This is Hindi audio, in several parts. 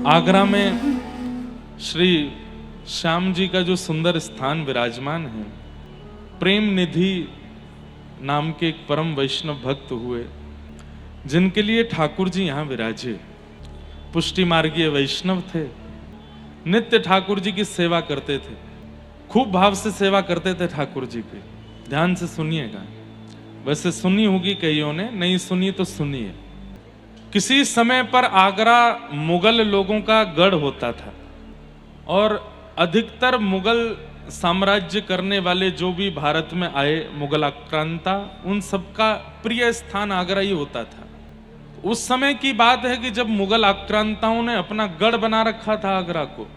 आगरा में श्री श्याम जी का जो सुंदर स्थान विराजमान है, प्रेम निधि नाम के एक परम वैष्णव भक्त हुए, जिनके लिए ठाकुर जी यहाँ विराजे। पुष्टि मार्गीय वैष्णव थे, नित्य ठाकुर जी की सेवा करते थे, खूब भाव से सेवा करते थे ठाकुर जी की। ध्यान से सुनिएगा, वैसे सुनी होगी कईयों ने, नहीं सुनी तो सुनिए। किसी समय पर आगरा मुगल लोगों का गढ़ होता था और अधिकतर मुगल साम्राज्य करने वाले जो भी भारत में आए, मुगल आक्रांता, उन सबका प्रिय स्थान आगरा ही होता था। उस समय की बात है कि जब मुगल आक्रांताओं ने अपना गढ़ बना रखा था आगरा को,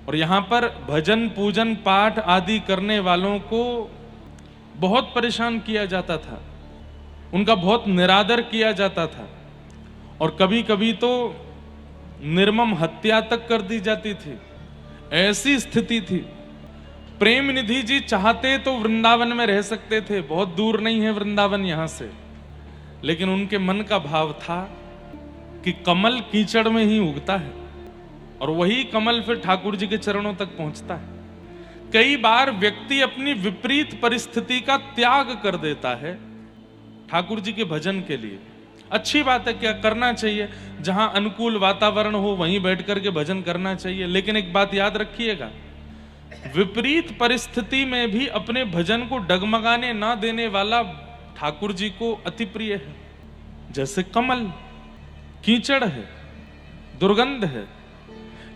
और यहाँ पर भजन पूजन पाठ आदि करने वालों को बहुत परेशान किया जाता था, उनका बहुत निरादर किया जाता था, और कभी कभी तो निर्मम हत्या तक कर दी जाती थी। ऐसी स्थिति थी। प्रेम निधि जी चाहते तो वृंदावन में रह सकते थे, बहुत दूर नहीं है वृंदावन यहां से, लेकिन उनके मन का भाव था कि कमल कीचड़ में ही उगता है और वही कमल फिर ठाकुर जी के चरणों तक पहुंचता है। कई बार व्यक्ति अपनी विपरीत परिस्थिति का त्याग कर देता है ठाकुर जी के भजन के लिए। अच्छी बात है, क्या करना चाहिए, जहां अनुकूल वातावरण हो वहीं बैठ करके भजन करना चाहिए। लेकिन एक बात याद रखिएगा, विपरीत परिस्थिति में भी अपने भजन को डगमगाने ना देने वाला ठाकुर जी को अति प्रिय है। जैसे कमल कीचड़ है, दुर्गंध है,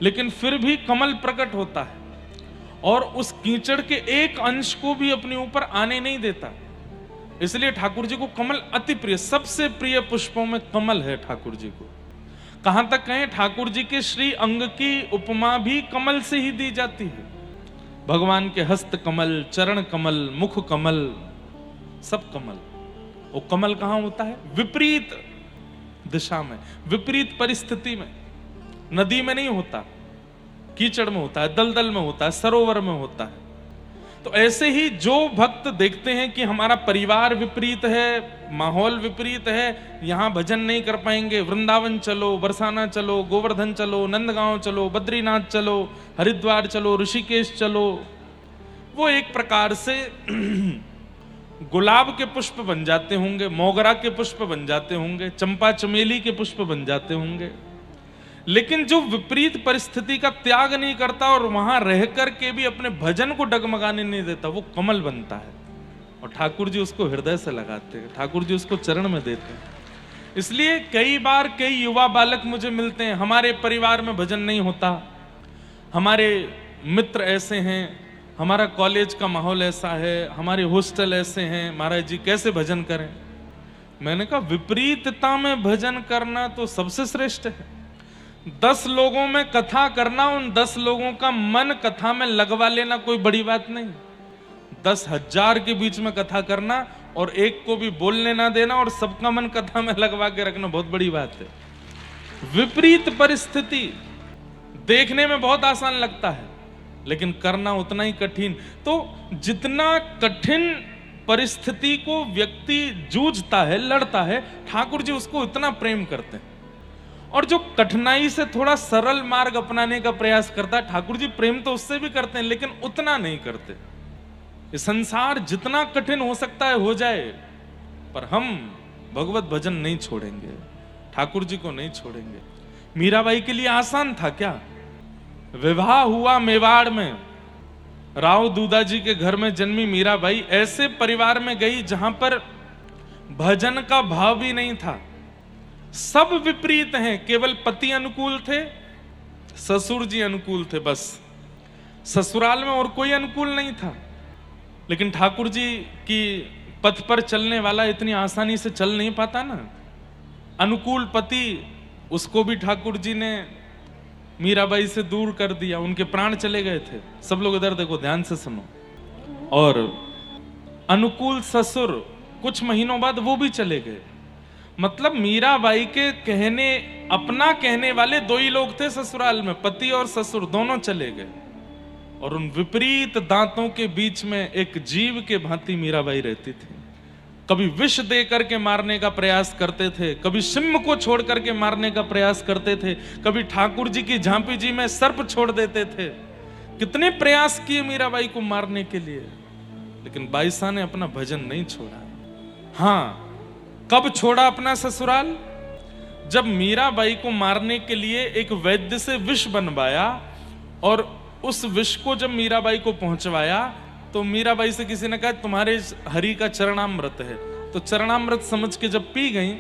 लेकिन फिर भी कमल प्रकट होता है और उस कीचड़ के एक अंश को भी अपने ऊपर आने नहीं देता। इसलिए ठाकुर जी को कमल अति प्रिय, सबसे प्रिय पुष्पों में कमल है ठाकुर जी को। कहां तक कहें, ठाकुर जी के श्री अंग की उपमा भी कमल से ही दी जाती है। भगवान के हस्त कमल, चरण कमल, मुख कमल, सब कमल। वो कमल कहां होता है? विपरीत दिशा में, विपरीत परिस्थिति में। नदी में नहीं होता, कीचड़ में होता है, दलदल में होता है, सरोवर में होता है। तो ऐसे ही जो भक्त देखते हैं कि हमारा परिवार विपरीत है, माहौल विपरीत है, यहां भजन नहीं कर पाएंगे, वृंदावन चलो, बरसाना चलो, गोवर्धन चलो, नंदगांव चलो, बद्रीनाथ चलो, हरिद्वार चलो, ऋषिकेश चलो, वो एक प्रकार से गुलाब के पुष्प बन जाते होंगे, मोगरा के पुष्प बन जाते होंगे, चंपा चमेली के पुष्प बन जाते होंगे। लेकिन जो विपरीत परिस्थिति का त्याग नहीं करता और वहां रह करके भी अपने भजन को डगमगाने नहीं देता, वो कमल बनता है। और ठाकुर जी उसको हृदय से लगाते हैं, ठाकुर जी उसको चरण में देते हैं। इसलिए कई बार कई युवा बालक मुझे मिलते हैं, हमारे परिवार में भजन नहीं होता, हमारे मित्र ऐसे हैं, हमारा कॉलेज का माहौल ऐसा है, हमारे हॉस्टल ऐसे हैं, महाराज जी कैसे भजन करें। मैंने कहा, विपरीतता में भजन करना तो सबसे श्रेष्ठ है। 10 लोगों में कथा करना, उन 10 लोगों का मन कथा में लगवा लेना कोई बड़ी बात नहीं। 10,000 के बीच में कथा करना और एक को भी बोलने ना देना और सबका मन कथा में लगवा के रखना बहुत बड़ी बात है। विपरीत परिस्थिति देखने में बहुत आसान लगता है, लेकिन करना उतना ही कठिन। तो जितना कठिन परिस्थिति को व्यक्ति जूझता है, लड़ता है, ठाकुर जी उसको इतना प्रेम करते हैं। और जो कठिनाई से थोड़ा सरल मार्ग अपनाने का प्रयास करता है, ठाकुर जी प्रेम तो उससे भी करते हैं, लेकिन उतना नहीं करते। ये संसार जितना कठिन हो सकता है हो जाए, पर हम भगवत भजन नहीं छोड़ेंगे, ठाकुर जी को नहीं छोड़ेंगे। मीराबाई के लिए आसान था क्या? विवाह हुआ मेवाड़ में, राव दूधा जी के घर में जन्मी मीराबाई ऐसे परिवार में गई जहां पर भजन का भाव भी नहीं था। सब विपरीत हैं, केवल पति अनुकूल थे, ससुर जी अनुकूल थे, बस ससुराल में और कोई अनुकूल नहीं था। लेकिन ठाकुर जी की पथ पर चलने वाला इतनी आसानी से चल नहीं पाता ना। अनुकूल पति, उसको भी ठाकुर जी ने मीराबाई से दूर कर दिया, उनके प्राण चले गए थे। सब लोग इधर देखो, ध्यान से सुनो। और अनुकूल ससुर कुछ महीनों बाद वो भी चले गए। मतलब मीराबाई के कहने, अपना कहने वाले 2 ही लोग थे ससुराल में, पति और ससुर दोनों चले गए। और उन विपरीत दांतों के बीच में एक जीव के भांति मीराबाई रहती थी। कभी विष दे करके मारने का प्रयास करते थे, कभी सिंह को छोड़ करके मारने का प्रयास करते थे, कभी ठाकुर जी की झांपी जी में सर्प छोड़ देते थे। कितने प्रयास किए मीराबाई को मारने के लिए, लेकिन बाईसा ने अपना भजन नहीं छोड़ा। हां, कब छोड़ा अपना ससुराल? जब मीराबाई को मारने के लिए एक वैद्य से विष बनवाया और उस विष को जब मीराबाई को पहुंचवाया तो मीराबाई से किसी ने कहा तुम्हारे हरि का चरणामृत है, तो चरणामृत समझ के जब पी गई,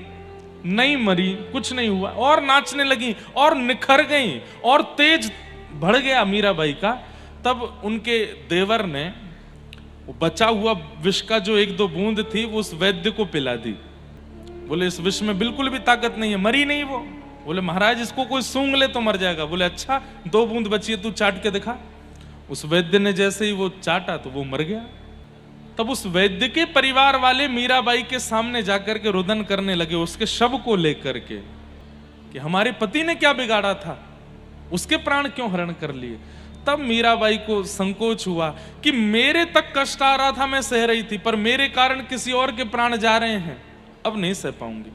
नहीं मरी, कुछ नहीं हुआ, और नाचने लगी और निखर गई और तेज बढ़ गया मीराबाई का। तब उनके देवर ने वो बचा हुआ विष का जो 1-2 बूंद थी वो उस वैद्य को पिला दी। बोले इस विष में बिल्कुल भी ताकत नहीं है, मरी नहीं वो। बोले महाराज इसको कोई सूंघ ले तो मर जाएगा। बोले अच्छा 2 बूंद बची है, तू चाट के दिखा। उस वैद्य ने जैसे ही वो चाटा तो वो मर गया। तब उस वैद्य के परिवार वाले मीराबाई के सामने जाकर के रुदन करने लगे उसके शव को लेकर के कि हमारे पति ने क्या बिगाड़ा था, उसके प्राण क्यों हरण कर लिए। तब मीराबाई को संकोच हुआ कि मेरे तक कष्ट आ रहा था, मैं सह रही थी, पर मेरे कारण किसी और के प्राण जा रहे हैं, अब नहीं सह पाऊंगी।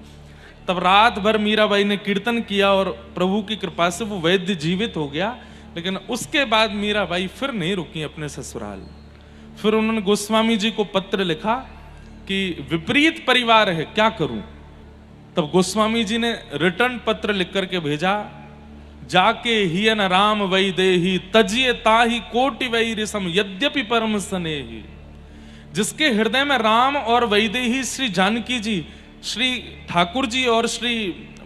तब रात भर मीराबाई ने कीर्तन किया और प्रभु की कृपा से वो वैद्य जीवित हो गया। लेकिन उसके बाद मीराबाई फिर नहीं रुकी अपने ससुराल। फिर उन्होंने गोस्वामी जी को पत्र लिखा कि विपरीत परिवार है, क्या करूं। तब गोस्वामी जी ने रिटर्न पत्र लिख करके भेजा, जाके हियन राम वैदेही तजिए ताही कोटि वैरिसम यद्यपि परम स्नेही। जिसके हृदय में राम और वैदेही श्री जानकी जी, श्री ठाकुर जी और श्री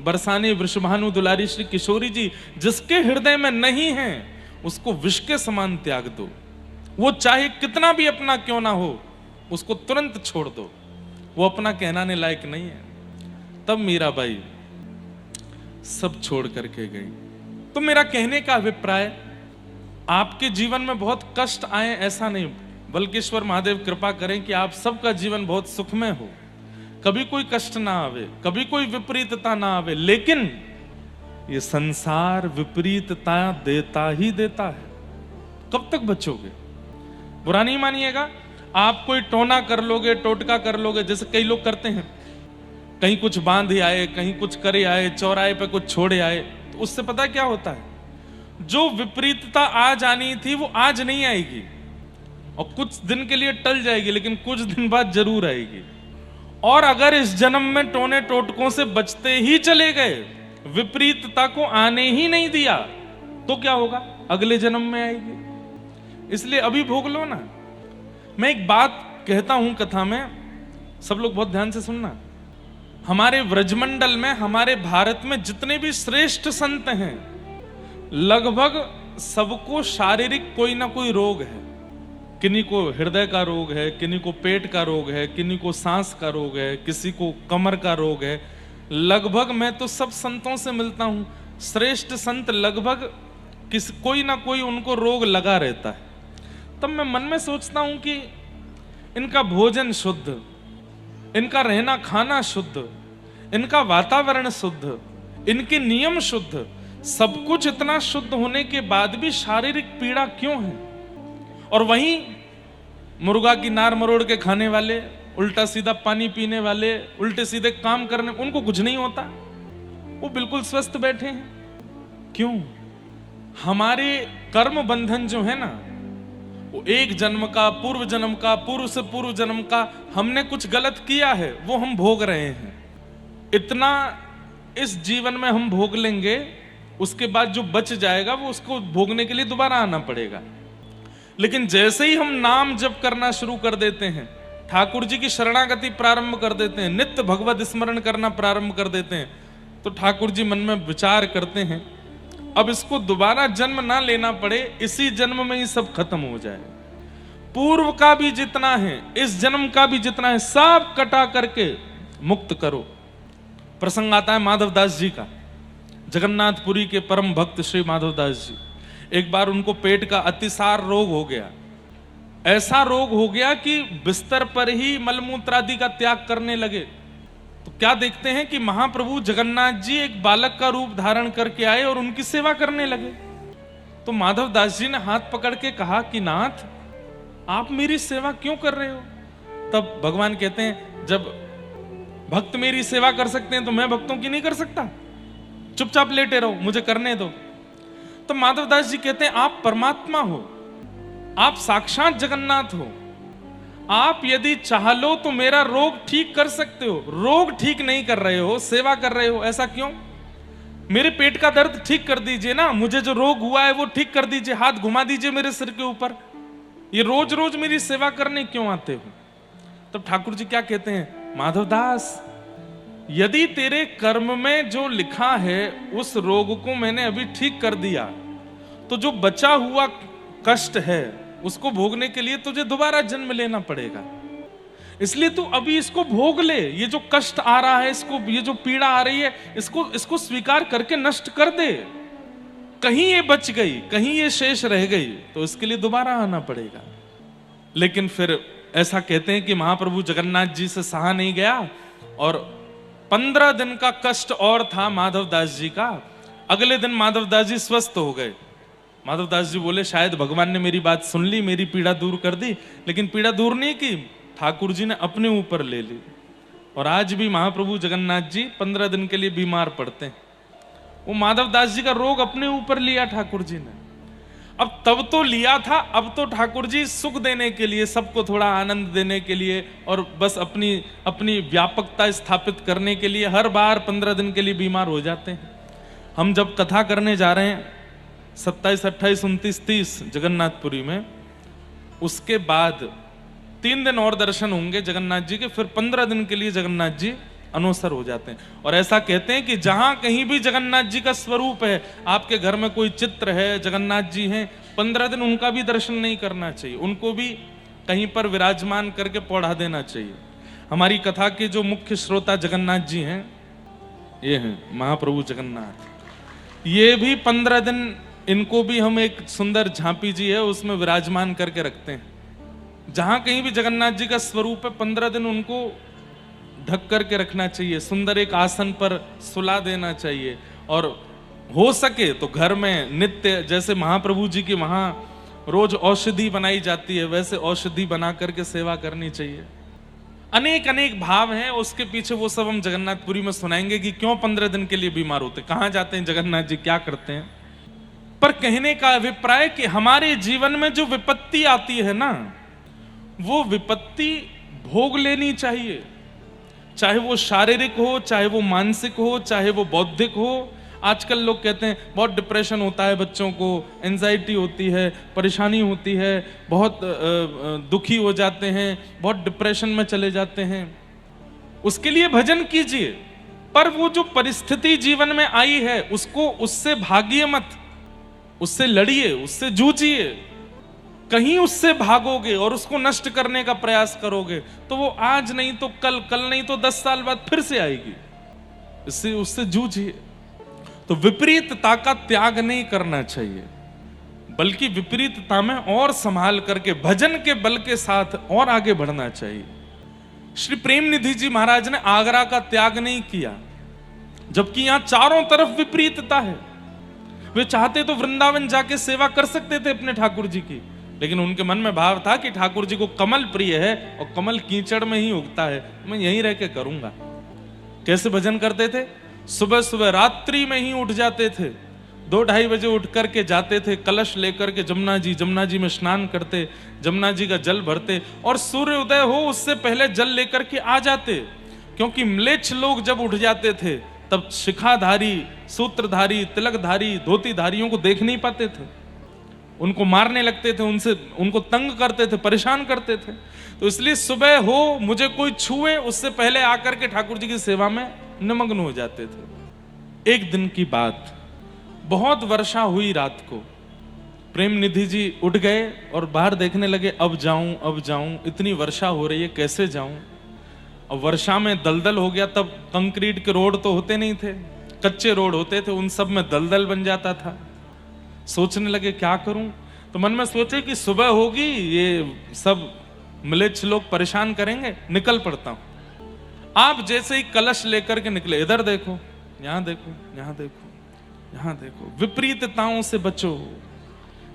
बरसाने वृषभानु दुलारी श्री किशोरी जी जिसके हृदय में नहीं है, उसको विष के समान त्याग दो। वो चाहे कितना भी अपना क्यों ना हो, उसको तुरंत छोड़ दो, वो अपना कहलाने लायक नहीं है। तब मीराबाई सब छोड़ करके गई। तो मेरा कहने का अभिप्राय, आपके जीवन में बहुत कष्ट आए ऐसा नहीं, बल्कि ईश्वर महादेव कृपा करें कि आप सबका जीवन बहुत सुखमय हो, कभी कोई कष्ट ना आवे, कभी कोई विपरीतता ना आवे। लेकिन ये संसार विपरीतता देता ही देता है, कब तक बचोगे? बुरा नहीं मानिएगा, आप कोई टोना कर लोगे, टोटका कर लोगे, जैसे कई लोग करते हैं, कहीं कुछ बांध ही आए, कहीं कुछ करे आए, चौराहे पे कुछ छोड़े आए, तो उससे पता क्या होता है, जो विपरीतता आज आनी थी वो आज नहीं आएगी और कुछ दिन के लिए टल जाएगी, लेकिन कुछ दिन बाद जरूर आएगी। और अगर इस जन्म में टोने टोटकों से बचते ही चले गए, विपरीतता को आने ही नहीं दिया, तो क्या होगा? अगले जन्म में आएगी। इसलिए अभी भोग लो ना। मैं एक बात कहता हूं कथा में, सब लोग बहुत ध्यान से सुनना। हमारे व्रजमंडल में, हमारे भारत में जितने भी श्रेष्ठ संत हैं, लगभग सबको शारीरिक कोई ना कोई रोग है। किन्हीं को हृदय का रोग है, किन्हीं को पेट का रोग है, किन्हीं को सांस का रोग है, किसी को कमर का रोग है। लगभग मैं तो सब संतों से मिलता हूं, श्रेष्ठ संत लगभग कोई ना कोई उनको रोग लगा रहता है। तब मैं मन में सोचता हूं कि इनका भोजन शुद्ध, इनका रहना खाना शुद्ध, इनका वातावरण शुद्ध, इनके नियम शुद्ध, सब कुछ इतना शुद्ध होने के बाद भी शारीरिक पीड़ा क्यों है? और वहीं मुर्गा की नार मरोड़ के खाने वाले, उल्टा सीधा पानी पीने वाले, उल्टे सीधे काम करने, उनको कुछ नहीं होता, वो बिल्कुल स्वस्थ बैठे हैं। क्यों? हमारे कर्म बंधन जो है ना, वो एक जन्म का, पूर्व जन्म का, पूर्व से पूर्व जन्म का, हमने कुछ गलत किया है, वो हम भोग रहे हैं। इतना इस जीवन में हम भोग लेंगे, उसके बाद जो बच जाएगा वो उसको भोगने के लिए दोबारा आना पड़ेगा। लेकिन जैसे ही हम नाम जप करना शुरू कर देते हैं, ठाकुर जी की शरणागति प्रारंभ कर देते हैं, नित्य भगवत स्मरण करना प्रारंभ कर देते हैं, तो ठाकुर जी मन में विचार करते हैं अब इसको दोबारा जन्म ना लेना पड़े, इसी जन्म में ही सब खत्म हो जाए। पूर्व का भी जितना है, इस जन्म का भी जितना है, सब कटा करके मुक्त करो। प्रसंग आता है माधवदास जी का, जगन्नाथपुरी के परम भक्त श्री माधवदास जी। एक बार उनको पेट का अतिसार रोग हो गया। ऐसा रोग हो गया कि बिस्तर पर ही मलमूत्र आदि का त्याग करने लगे। तो क्या देखते हैं कि महाप्रभु जगन्नाथ जी एक बालक का रूप धारण करके आए और उनकी सेवा करने लगे। तो माधवदास जी ने हाथ पकड़ के कहा कि नाथ, आप मेरी सेवा क्यों कर रहे हो? तब भगवान कहते हैं जब भक्त मेरी सेवा कर सकते हैं तो मैं भक्तों की नहीं कर सकता? चुपचाप लेटे रहो, मुझे करने दो। तो माधवदास जी कहते हैं आप परमात्मा हो, आप साक्षात जगन्नाथ हो, आप यदि चाह लो तो मेरा रोग ठीक कर सकते हो। रोग ठीक नहीं कर रहे हो, सेवा कर रहे हो, ऐसा क्यों? मेरे पेट का दर्द ठीक कर दीजिए ना, मुझे जो रोग हुआ है वो ठीक कर दीजिए, हाथ घुमा दीजिए मेरे सिर के ऊपर। ये रोज रोज मेरी सेवा करने क्यों आते हो? तब ठाकुर जी क्या कहते हैं, माधवदास यदि तेरे कर्म में जो लिखा है उस रोग को मैंने अभी ठीक कर दिया, तो जो बचा हुआ कष्ट है उसको भोगने के लिए तुझे दोबारा जन्म लेना पड़ेगा। इसलिए तू अभी इसको भोग ले। ये जो कष्ट आ रहा है, इसको, ये जो पीड़ा आ रही है, इसको स्वीकार करके नष्ट कर दे। कहीं ये बच गई, कहीं ये शेष रह गई, तो इसके लिए दोबारा आना पड़ेगा। लेकिन फिर ऐसा कहते हैं कि महाप्रभु जगन्नाथ जी से सहा नहीं गया और 15 दिन का कष्ट और था माधवदास जी का। अगले दिन माधवदास जी स्वस्थ हो गए। माधवदास जी बोले शायद भगवान ने मेरी बात सुन ली, मेरी पीड़ा दूर कर दी, लेकिन पीड़ा दूर नहीं की, ठाकुर जी ने अपने ऊपर ले ली। और आज भी महाप्रभु जगन्नाथ जी 15 दिन के लिए बीमार पड़ते हैं। वो माधवदास जी का रोग अपने ऊपर लिया ठाकुर जी ने। अब तब तो लिया था, अब तो ठाकुर जी सुख देने के लिए, सबको थोड़ा आनंद देने के लिए और बस अपनी व्यापकता स्थापित करने के लिए हर बार 15 दिन के लिए बीमार हो जाते हैं। हम जब कथा करने जा रहे हैं 27, 28, 29, 30 जगन्नाथपुरी में, उसके बाद 3 दिन और दर्शन होंगे जगन्नाथ जी के, फिर 15 दिन के लिए जगन्नाथ जी अनोसर हो जाते हैं। और ऐसा कहते हैं कि जहां कहीं भी जगन्नाथ जी का स्वरूप है, आपके घर में कोई चित्र है, जगन्नाथ जी हैं, 15 दिन उनका भी दर्शन नहीं करना चाहिए, उनको भी कहीं पर विराजमान करके पौढ़ा देना चाहिए। हमारी कथा के जो मुख्य श्रोता जगन्नाथ जी हैं, ये हैं महाप्रभु जगन्नाथ। ये भी 15 दिन, इनको भी हम एक सुंदर झांपी जी है उसमें विराजमान करके रखते हैं। जहां कहीं भी जगन्नाथ जी का स्वरूप है, 15 दिन उनको ढक करके रखना चाहिए, सुंदर एक आसन पर सुला देना चाहिए। और हो सके तो घर में नित्य, जैसे महाप्रभु जी की वहां रोज औषधि बनाई जाती है, वैसे औषधि बना करके सेवा करनी चाहिए। अनेक अनेक भाव हैं उसके पीछे, वो सब हम जगन्नाथपुरी में सुनाएंगे कि क्यों 15 दिन के लिए बीमार होते, कहां जाते हैं जगन्नाथ जी, क्या करते हैं। पर कहने का अभिप्राय कि हमारे जीवन में जो विपत्ति आती है ना, वो विपत्ति भोग लेनी चाहिए, चाहे वो शारीरिक हो, चाहे वो मानसिक हो, चाहे वो बौद्धिक हो। आजकल लोग कहते हैं बहुत डिप्रेशन होता है बच्चों को, एंजाइटी होती है, परेशानी होती है, बहुत दुखी हो जाते हैं, बहुत डिप्रेशन में चले जाते हैं। उसके लिए भजन कीजिए, पर वो जो परिस्थिति जीवन में आई है उससे भागिए मत, उससे लड़िए, उससे जूझिए। कहीं उससे भागोगे और उसको नष्ट करने का प्रयास करोगे तो वो आज नहीं तो कल, कल नहीं तो 10 साल बाद फिर से आएगी। इससे उससे जूझिए। तो विपरीतता का त्याग नहीं करना चाहिए, बल्कि विपरीतता में और संभाल करके भजन के बल के साथ और आगे बढ़ना चाहिए। श्री प्रेम निधि जी महाराज ने आगरा का त्याग नहीं किया, जबकि यहां चारों तरफ विपरीतता है। वे चाहते तो वृंदावन जाके सेवा कर सकते थे अपने ठाकुर जी की, लेकिन उनके मन में भाव था कि ठाकुर जी को कमल प्रिय है और कमल कीचड़ में ही उगता है, मैं यहीं रह के करूंगा। कैसे भजन करते थे? सुबह सुबह रात्रि में ही उठ जाते थे, 2-2:30 बजे उठ करके जाते थे, कलश लेकर के जमुना जी में स्नान करते, जमुना जी का जल भरते और सूर्य उदय हो उससे पहले जल लेकर के आ जाते। क्योंकि म्लेच्छ लोग जब उठ जाते थे तब शिखाधारी, सूत्रधारी, तिलकधारी, धोतीधारियों को देख नहीं पाते थे, उनको मारने लगते थे, उनको तंग करते थे, परेशान करते थे। तो इसलिए सुबह हो मुझे कोई छुए उससे पहले आकर के ठाकुर जी की सेवा में निमग्न हो जाते थे। एक दिन की बात, बहुत वर्षा हुई रात को, प्रेम निधि जी उठ गए और बाहर देखने लगे, अब जाऊं, इतनी वर्षा हो रही है, कैसे जाऊं। अब वर्षा में दलदल हो गया, तब कंक्रीट के रोड तो होते नहीं थे, कच्चे रोड होते थे, उन सब में दलदल बन जाता था। सोचने लगे क्या करूं, तो मन में सोचे कि सुबह होगी, ये सब म्लेच्छ लोग परेशान करेंगे, निकल पड़ता हूं। आप जैसे ही कलश लेकर के निकले, इधर देखो, यहां देखो, यहां देखो, यहां देखो, विपरीतताओं से बचो।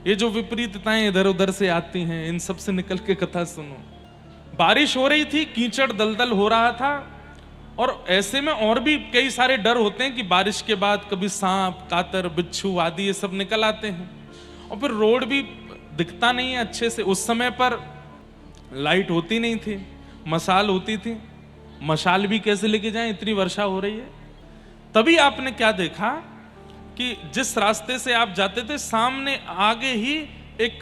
ये जो विपरीतताएं इधर उधर से आती हैं, इन सब से निकल के कथा सुनो। बारिश हो रही थी, कीचड़ दलदल हो रहा था, और ऐसे में और भी कई सारे डर होते हैं कि बारिश के बाद कभी सांप, कातर, बिच्छू आदि ये सब निकल आते हैं, और फिर रोड भी दिखता नहीं है अच्छे से। उस समय पर लाइट होती नहीं थी, मशाल होती थी, मशाल भी कैसे लेके जाएं, इतनी वर्षा हो रही है। तभी आपने क्या देखा कि जिस रास्ते से आप जाते थे, सामने आगे ही एक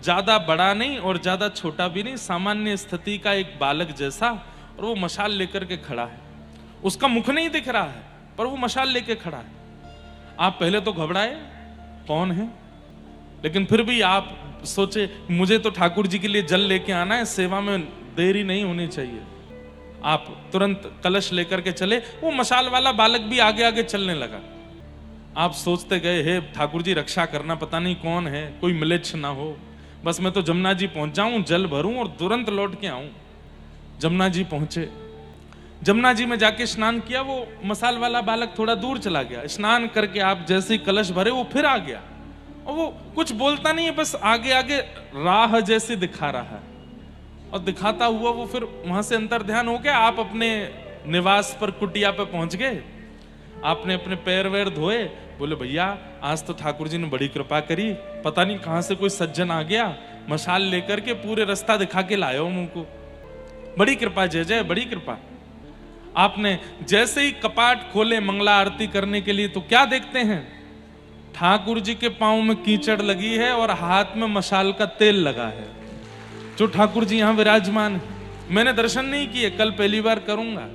ज्यादा बड़ा नहीं और ज्यादा छोटा भी नहीं, सामान्य स्थिति का एक बालक जैसा, और वो मशाल लेकर के खड़ा है। उसका मुख नहीं दिख रहा है, पर वो मशाल लेके खड़ा है। आप पहले तो घबराए, कौन है, लेकिन फिर भी आप सोचे मुझे तो ठाकुर जी के लिए जल लेके आना है, सेवा में देरी नहीं होनी चाहिए। आप तुरंत कलश लेकर के चले। वो मशाल वाला बालक भी आगे आगे चलने लगा। आप सोचते गए, हे ठाकुर जी रक्षा करना, पता नहीं कौन है, कोई मिलेच्छ ना हो, बस मैं तो जमुना जी पहुंच जाऊं, जल भरूं और तुरंत लौट के आऊं। जमुना जी पहुंचे, जमुना जी में जाके स्नान किया। वो मशाल वाला बालक थोड़ा दूर चला गया। स्नान करके आप जैसे ही कलश भरे, वो फिर आ गया, और वो कुछ बोलता नहीं है, बस आगे आगे राह जैसे दिखा रहा है, और दिखाता हुआ वो फिर वहां से अंतर ध्यान हो गया। आप अपने निवास पर, कुटिया पे पहुंच गए। आपने अपने पैर वैर धोए, बोले भैया आज तो ठाकुर जी ने बड़ी कृपा करी, पता नहीं कहां से कोई सज्जन आ गया, मशाल लेकर के पूरे रास्ता दिखा के लाया हो मुंह को, बड़ी कृपा, जय जय, बड़ी कृपा। आपने जैसे ही कपाट खोले मंगला आरती करने के लिए, तो क्या देखते हैं, ठाकुर जी के पांव में कीचड़ लगी है और हाथ में मशाल का तेल लगा है, जो ठाकुर जी यहां विराजमान है। मैंने दर्शन नहीं किए, कल पहली बार करूंगा।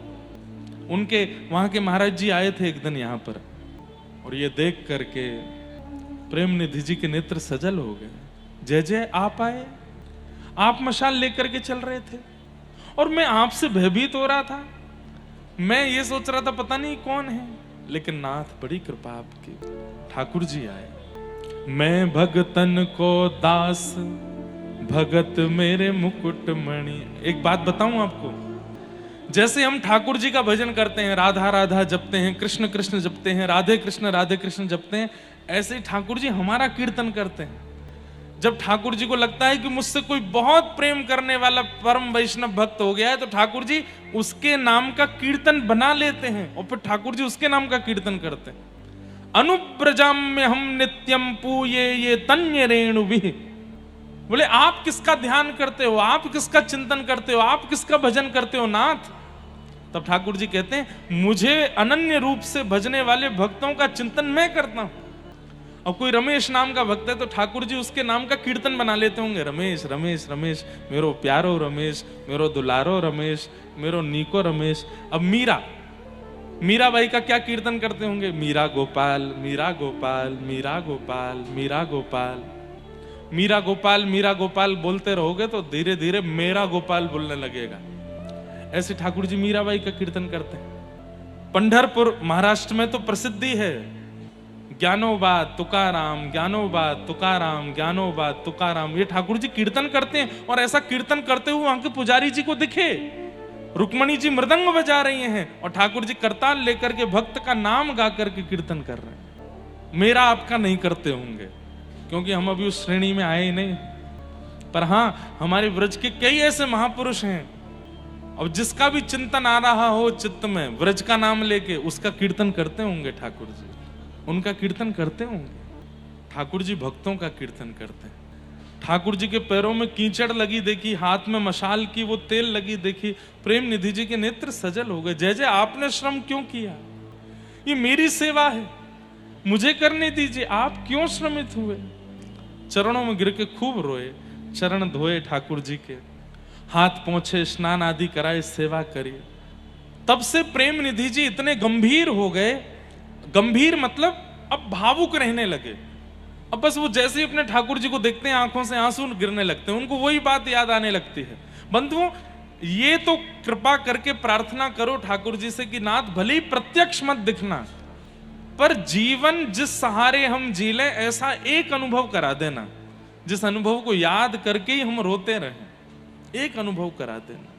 उनके वहां के महाराज जी आए थे एक दिन यहां पर, और ये देख करके प्रेम निधि जी के नेत्र सजल हो गए। जय जय, आप आए, आप मशाल लेकर के चल रहे थे, और मैं आपसे भयभीत हो रहा था। मैं ये सोच रहा था पता नहीं कौन है, लेकिन नाथ बड़ी कृपा आपकी, ठाकुर जी आए। मैं भगतन को दास, भगत मेरे मुकुट मणि। एक बात बताऊं आपको, जैसे हम ठाकुर जी का भजन करते हैं, राधा राधा जपते हैं, कृष्ण कृष्ण जपते हैं, राधे कृष्ण जपते हैं, ऐसे ही ठाकुर जी हमारा कीर्तन करते हैं। जब ठाकुर जी को लगता है कि मुझसे कोई बहुत प्रेम करने वाला परम वैष्णव भक्त हो गया है, तो ठाकुर जी उसके नाम का कीर्तन बना लेते हैं, और फिर ठाकुर जी उसके नाम का कीर्तन करते हैं। अनुब्रजाम में हम नित्यम पूये ये तन्य रेणु भी। बोले आप किसका ध्यान करते हो, आप किसका चिंतन करते हो, आप किसका भजन करते हो नाथ? तब ठाकुर जी कहते हैं, मुझे अनन्य रूप से भजने वाले भक्तों का चिंतन मैं करता हूं। और कोई रमेश नाम का भक्त है, तो ठाकुर जी उसके नाम का कीर्तन बना लेते होंगे, रमेश रमेश रमेश, मेरो प्यारो रमेश, मेरो दुलारो रमेश, मेरो नीको रमेश। अब मीरा बाई का क्या कीर्तन करते होंगे, मीरा गोपाल मीरा गोपाल मीरा गोपाल मीरा गोपाल। मीरा गोपाल मीरा गोपाल बोलते रहोगे तो धीरे धीरे मेरा गोपाल बोलने लगेगा। ऐसे ठाकुर जी मीराबाई का कीर्तन करते हैं। पंढरपुर महाराष्ट्र में तो प्रसिद्धि है, ज्ञानोबा तुकाराम, ज्ञानोबा तुकाराम, ज्ञानोबा तुकाराम। ये ठाकुर जी कीर्तन करते हैं, और ऐसा कीर्तन करते हुए वहां के पुजारी जी को दिखे, रुक्मणी जी मृदंग बजा रही हैं, और ठाकुर जी करताल लेकर के भक्त का नाम गा करके कीर्तन कर रहे हैं। मेरा आपका नहीं करते होंगे, क्योंकि हम अभी उस श्रेणी में आए ही नहीं, पर हाँ हमारे व्रज के कई ऐसे महापुरुष हैं, और जिसका भी चिंतन आ रहा हो चित्त में, व्रज का नाम लेके उसका कीर्तन करते होंगे ठाकुर जी, उनका कीर्तन करते होंगे। ठाकुर जी भक्तों का कीर्तन करते हैं। ठाकुर जी के पैरों में कीचड़ लगी देखी, हाथ में मशाल की वो तेल लगी देखी, प्रेम निधि जी के नेत्र सजल हो गए। जय जय, आपने श्रम क्यों किया, ये मेरी सेवा है, मुझे करने दीजिए, आप क्यों श्रमित हुए। चरणों में गिर के खूब रोए, चरण धोए ठाकुर जी के, हाथ पोंछे, स्नान आदि कराए, सेवा करिए। तब से प्रेम निधि जी इतने गंभीर हो गए, गंभीर मतलब अब भावुक रहने लगे। अब बस वो जैसे ही अपने ठाकुर जी को देखते हैं, आंखों से आंसू गिरने लगते हैं, उनको वही बात याद आने लगती है। बंधुओं, ये तो कृपा करके प्रार्थना करो ठाकुर जी से कि नाथ भले ही प्रत्यक्ष मत दिखना, पर जीवन जिस सहारे हम जी लें ऐसा एक अनुभव करा देना, जिस अनुभव को याद करके ही हम रोते रहें, एक अनुभव करा देना।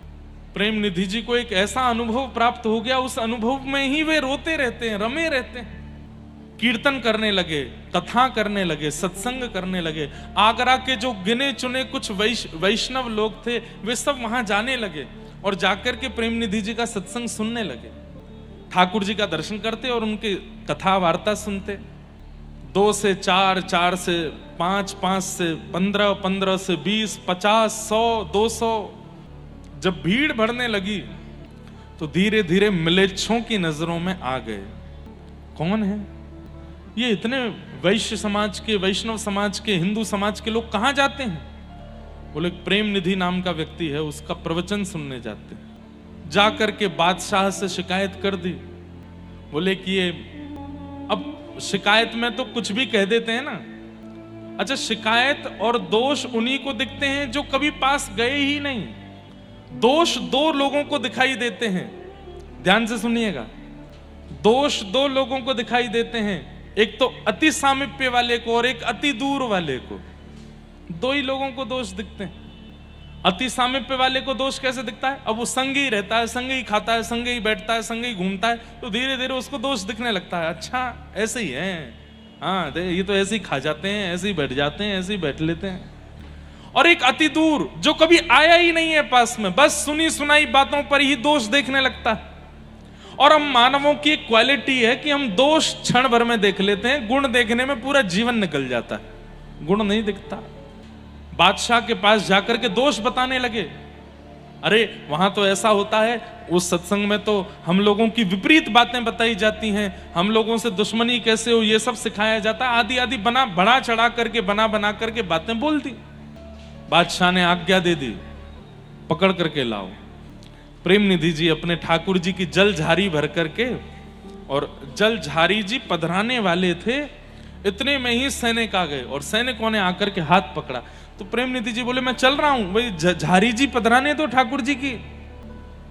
प्रेम निधि जी को एक ऐसा अनुभव प्राप्त हो गया, उस अनुभव में ही वे रोते रहते हैं, रमे रहते हैं। कीर्तन करने लगे, कथा करने लगे, सत्संग करने लगे। आगरा के जो गिने चुने कुछ वैष्णव लोग थे वे सब वहां जाने लगे और जाकर के प्रेम निधि जी का सत्संग सुनने लगे। ठाकुर जी का दर्शन करते और उनकी कथा वार्ता सुनते। 2 से 4, 4 से 5, 5 से 15, 15 से 20, 50, 100, 200। जब भीड़ बढ़ने लगी तो धीरे धीरे म्लेच्छों की नजरों में आ गए। कौन है ये? इतने वैश्य समाज के, वैष्णव समाज के, हिंदू समाज के लोग कहां जाते हैं? बोले प्रेम निधि नाम का व्यक्ति है, उसका प्रवचन सुनने जाते हैं। जाकर के बादशाह से शिकायत कर दी। बोले कि ये, अब शिकायत में तो कुछ भी कह देते हैं ना। अच्छा, शिकायत और दोष उन्हीं को दिखते हैं जो कभी पास गए ही नहीं। दोष 2 लोगों को दिखाई देते हैं, ध्यान से सुनिएगा। दोष 2 लोगों को दिखाई देते हैं, एक तो अति सामीप्य वाले को और एक अति दूर वाले को। 2 ही लोगों को दोष दिखते हैं। अति सामीप्य वाले को दोष कैसे दिखता है? अब वो संग ही रहता है, संग ही खाता है, संग ही बैठता है, संग ही घूमता है, तो धीरे धीरे उसको दोष दिखने लगता है। अच्छा ऐसे ही है, हाँ ये तो ऐसे ही खा जाते हैं, ऐसे ही बैठ जाते हैं, ऐसे ही बैठ लेते हैं। और एक अति दूर जो कभी आया ही नहीं है पास में, बस सुनी सुनाई बातों पर ही दोष देखने लगता है। और हम मानवों की एक क्वालिटी है कि हम दोष क्षण भर में देख लेते हैं, गुण देखने में पूरा जीवन निकल जाता है, गुण नहीं दिखता। बादशाह के पास जाकर के दोष बताने लगे। अरे वहां तो ऐसा होता है, उस सत्संग में तो हम लोगों की विपरीत बातें बताई जाती हैं, हम लोगों से दुश्मनी कैसे हो ये सब सिखाया जाता है, आदि आदि बना बढ़ा चढ़ा करके बना करके बातें बोल दी। बादशाह ने आज्ञा दे दी, पकड़ करके लाओ। प्रेम निधि जी अपने ठाकुर जी की जल झारी भर करके, और जल झारी जी पधराने वाले थे, इतने में ही सैनिक आ गए और सैनिकों ने आकर के हाथ पकड़ा। तो प्रेम निधि जी बोले मैं चल रहा हूं, भाई झारी जी पधराने दो ठाकुर जी की।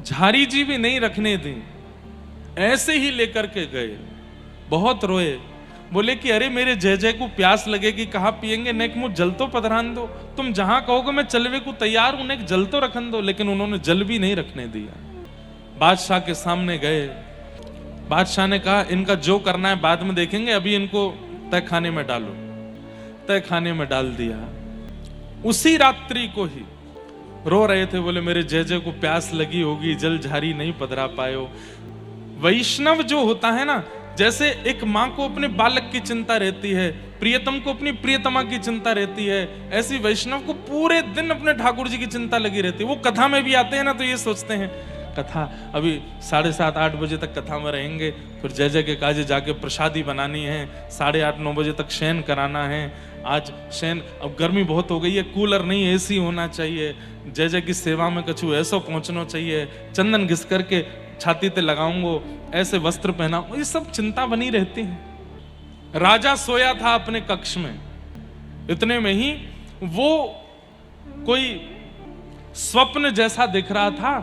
झारी जी भी नहीं रखने दी, ऐसे ही लेकर के गए। बहुत रोए, बोले कि अरे मेरे जय जय को प्यास लगेगी, कहाँ पिएंगे, नेक मुझ जल तो पधरान दो, तुम जहां कहोगे मैं चलवे को तैयार हूं, नेक जल तो रखन दो। लेकिन उन्होंने जल भी नहीं रखने दिया। बादशाह के सामने गए, बादशाह ने कहा इनका जो करना है बाद में देखेंगे, अभी इनको तय खाने में डालो। तय खाने में डाल दिया। उसी रात्रि को ही रो रहे थे, बोले मेरे जय जय को प्यास लगी होगी, जल झारी नहीं पधरा पाए हो। वैष्णव जो होता है ना, जैसे एक माँ को अपने बालक की चिंता रहती है, प्रियतम को अपनी प्रियतमा की चिंता रहती है, ऐसी वैष्णव को पूरे दिन अपने ठाकुर जी की चिंता लगी रहती है। वो कथा में भी आते हैं ना, तो ये सोचते हैं कथा अभी 7:30 8 बजे तक कथा में रहेंगे, फिर जय जय के काजे जाके प्रसादी बनानी है, 8:30 9 बजे तक शयन कराना है। आज शयन, अब गर्मी बहुत हो गई है, कूलर नहीं एसी होना चाहिए, जय जय की सेवा में कछु ऐसा पहुंचना चाहिए, चंदन घिस करके छाती पे लगाऊंगो, ऐसे वस्त्र पहनाऊंगा, ये सब चिंता बनी रहती है। राजा सोया था अपने कक्ष में, इतने में ही वो कोई स्वप्न जैसा दिख रहा था,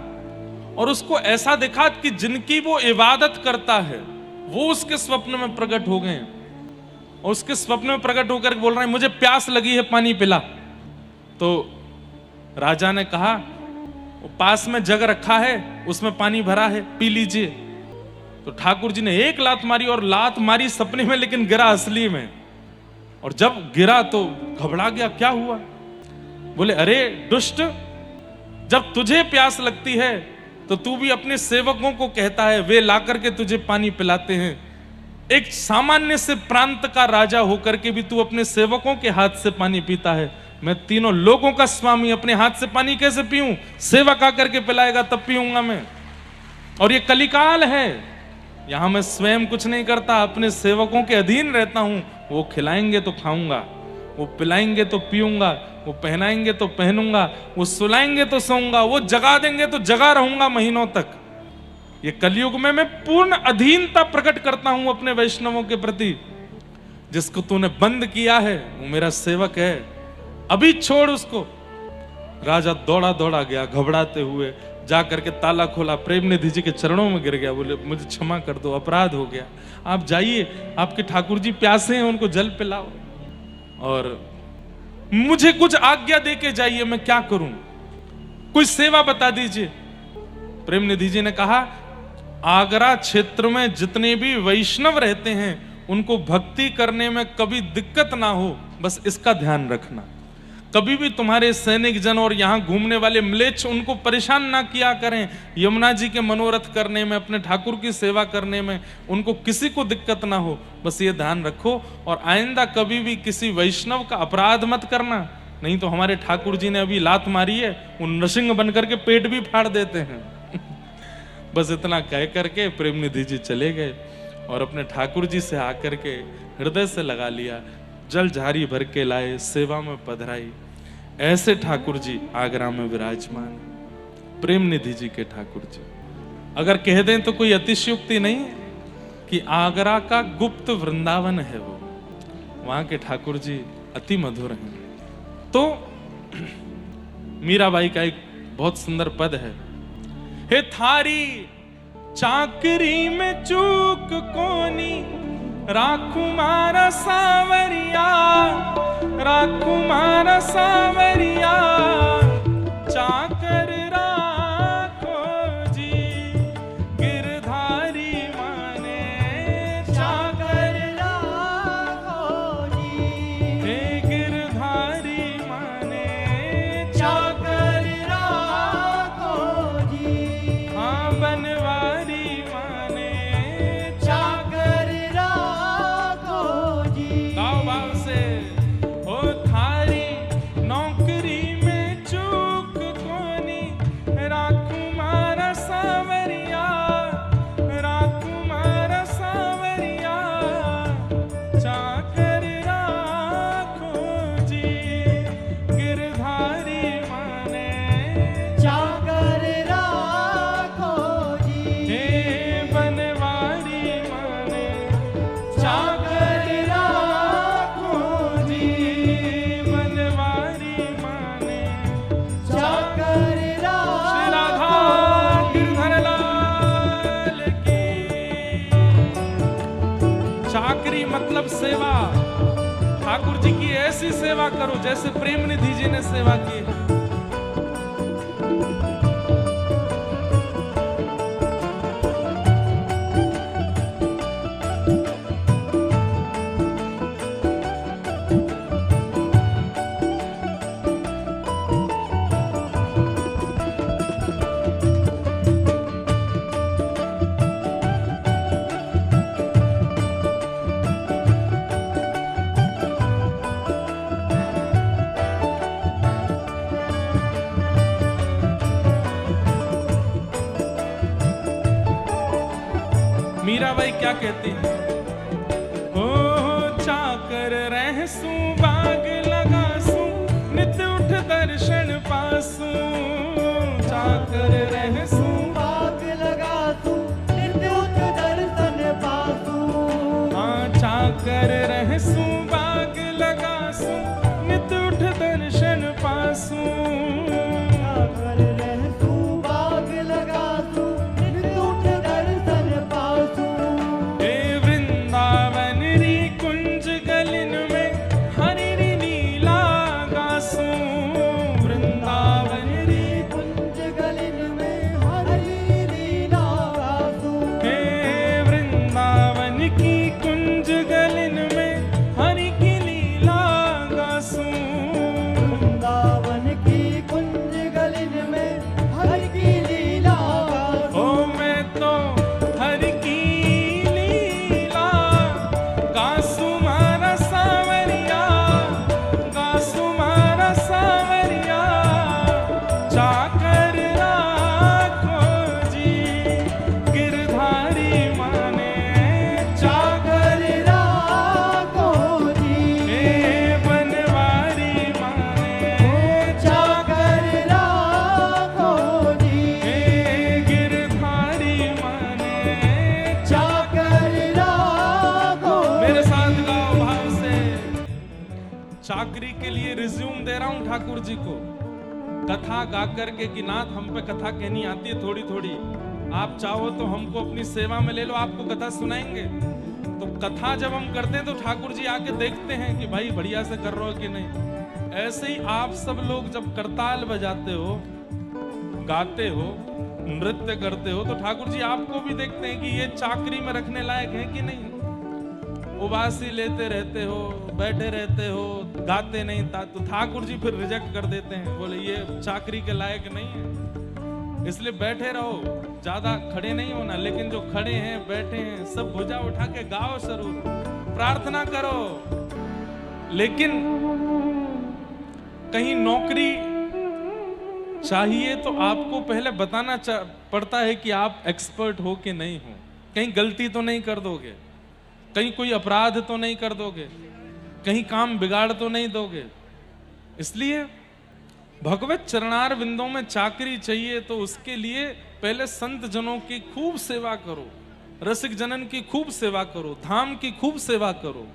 और उसको ऐसा दिखा कि जिनकी वो इबादत करता है वो उसके स्वप्न में प्रकट हो गए, और उसके स्वप्न में प्रकट होकर बोल रहे हैं मुझे प्यास लगी है, पानी पिला। तो राजा ने कहा पास में जग रखा है, उसमें पानी भरा है, पी लीजिए। तो ठाकुर जी ने एक लात मारी, और लात मारी सपने में लेकिन गिरा असली में, और जब गिरा तो घबरा गया, क्या हुआ? बोले अरे दुष्ट, जब तुझे प्यास लगती है तो तू भी अपने सेवकों को कहता है, वे ला करके तुझे पानी पिलाते हैं। एक सामान्य से प्रांत का राजा होकर के भी तू अपने सेवकों के हाथ से पानी पीता है। मैं तीनों लोगों का स्वामी, अपने हाथ से पानी कैसे पीऊं? सेवक आकर के पिलाएगा तब पीऊंगा मैं। और ये कलिकाल है, यहां मैं स्वयं कुछ नहीं करता, अपने सेवकों के अधीन रहता हूं। वो खिलाएंगे तो खाऊंगा, वो पिलाएंगे तो पीऊंगा, वो पहनाएंगे तो पहनूंगा, वो सुलाएंगे तो सोऊंगा, वो जगा देंगे तो जगा रहूंगा महीनों तक। ये कलयुग में मैं पूर्ण अधीनता प्रकट करता हूं अपने वैष्णवों के प्रति। जिसको तूने बंद किया है वो मेरा सेवक है, अभी छोड़ उसको। राजा दौड़ा दौड़ा गया घबराते हुए, जा करके ताला खोला, प्रेम निधि जी के चरणों में गिर गया, बोले मुझे क्षमा कर दो, अपराध हो गया, आप जाइए, आपके ठाकुर जी प्यासे हैं, उनको जल पिलाओ, और मुझे कुछ आज्ञा दे के जाइए, मैं क्या करूं, कोई सेवा बता दीजिए। प्रेम निधि जी ने कहा आगरा क्षेत्र में जितने भी वैष्णव रहते हैं उनको भक्ति करने में कभी दिक्कत ना हो, बस इसका ध्यान रखना। कभी भी तुम्हारे सैनिक जन और यहाँ घूमने वाले म्लेच्छ उनको परेशान ना किया करें। यमुना जी के मनोरथ करने में, अपने ठाकुर की सेवा करने में उनको किसी को दिक्कत ना हो, बस ये ध्यान रखो। और आइंदा कभी भी किसी वैष्णव का अपराध मत करना, नहीं तो हमारे ठाकुर जी ने अभी लात मारी है, वो नृसिंह बन करके पेट भी फाड़ देते हैं। बस इतना कह करके प्रेम निधि जी चले गए और अपने ठाकुर जी से आकर के हृदय से लगा लिया, जल झारी भर के लाए, सेवा में पधराई। ऐसे ठाकुर जी आगरा में विराजमान, प्रेम निधि जी के ठाकुर जी। अगर कह दें तो कोई अतिशयोक्ति नहीं कि आगरा का गुप्त वृंदावन है वो, वहां के ठाकुर जी अति मधुर हैं। तो मीराबाई का एक बहुत सुंदर पद है, हे थारी चाकरी में चूक कोनी, राखू मारा सावरिया, राखू मारा सावरिया, चाकर राखो जी, गिरधारी माने चाकर राखो जी, हे गिरधारी माने चाकर राखो जी, हाँ बनवारी माने चाकर राखो जी। गाओ भाव से, ओ थारी नौकरी में चूक कोनी, राखू मारा सावरिया, राखू मारा सावरिया, चाकर राखो जी, गिरधारी माने चाकर राखो जी, हे बनवारी माने चाकर राखो जी, बनवारी माने चाकर राखो। श्री राधा गिरधर लाल की। चाकरी मतलब सेवा। ठाकुर जी की ऐसी सेवा करो जैसे प्रेम निधि जी ने सेवा की है। मीराबाई क्या कहती है, हो चाकर रहसू बाग लगासू, नित उठ दर्शन पासू, चाकर रहसू बाग लगासू, नित उठ दर्शन पासू, हाँ चाकर रहसू बाग लगासू, नित उठ दर्शन पासू, चाकर रहसू बाग लगासू, नित उठ दर्शन पासू, हे वृंदावन री कुंज गलिन में हरि री लीला गासू, वृंदावन री कुंज गलिन में हरि लीला गासू, हे वृंदावन की कुंज गलिन में हरि की लीला गासू, वृंदावन की कुंज गलिन में हरि की लीला गासू, ओ मैं तो हरि की लीला गासू मारा सावरिया, गासू मारा सावरिया, चाकर राखो जी, गिरधारी माने चाकर राखो जी, हे बनवारी माने चाकर राखो जी, हे गिरधारी माने चाकर राखो। मेरे साथ गाओ भाव से। चाकरी के लिए रिज्यूम दे रहा हूं ठाकुर जी को, कथा गा करके कि नाथ हम पे कथा कहनी आती है थोड़ी थोड़ी, आप चाहो तो हमको अपनी सेवा में ले लो, आपको कथा सुनाएंगे। तो कथा जब हम करते हैं तो ठाकुर जी आके देखते हैं कि भाई बढ़िया से कर रहे हो कि नहीं। ऐसे ही आप सब लोग जब करताल बजाते हो, गाते हो, नृत्य करते हो, तो ठाकुर जी आपको भी देखते हैं कि ये चाकरी में रखने लायक है कि नहीं। उबासी लेते रहते हो, बैठे रहते हो, गाते नहीं था, तो ठाकुर जी फिर रिजेक्ट कर देते हैं, बोले ये चाकरी के लायक नहीं है, इसलिए बैठे रहो, ज्यादा खड़े नहीं होना। लेकिन जो खड़े हैं, बैठे हैं, सब भुजा उठा के गाओ जरूर, प्रार्थना करो। लेकिन कहीं नौकरी चाहिए तो आपको पहले बताना पड़ता है कि आप एक्सपर्ट हो कि नहीं हो, कहीं गलती तो नहीं कर दोगे, कहीं कोई अपराध तो नहीं कर दोगे, कहीं काम बिगाड़ तो नहीं दोगे। इसलिए भगवत चरणार विंदों में चाकरी चाहिए तो उसके लिए पहले संत जनों की खूब सेवा करो, रसिक जनन की खूब सेवा करो, धाम की खूब सेवा करो,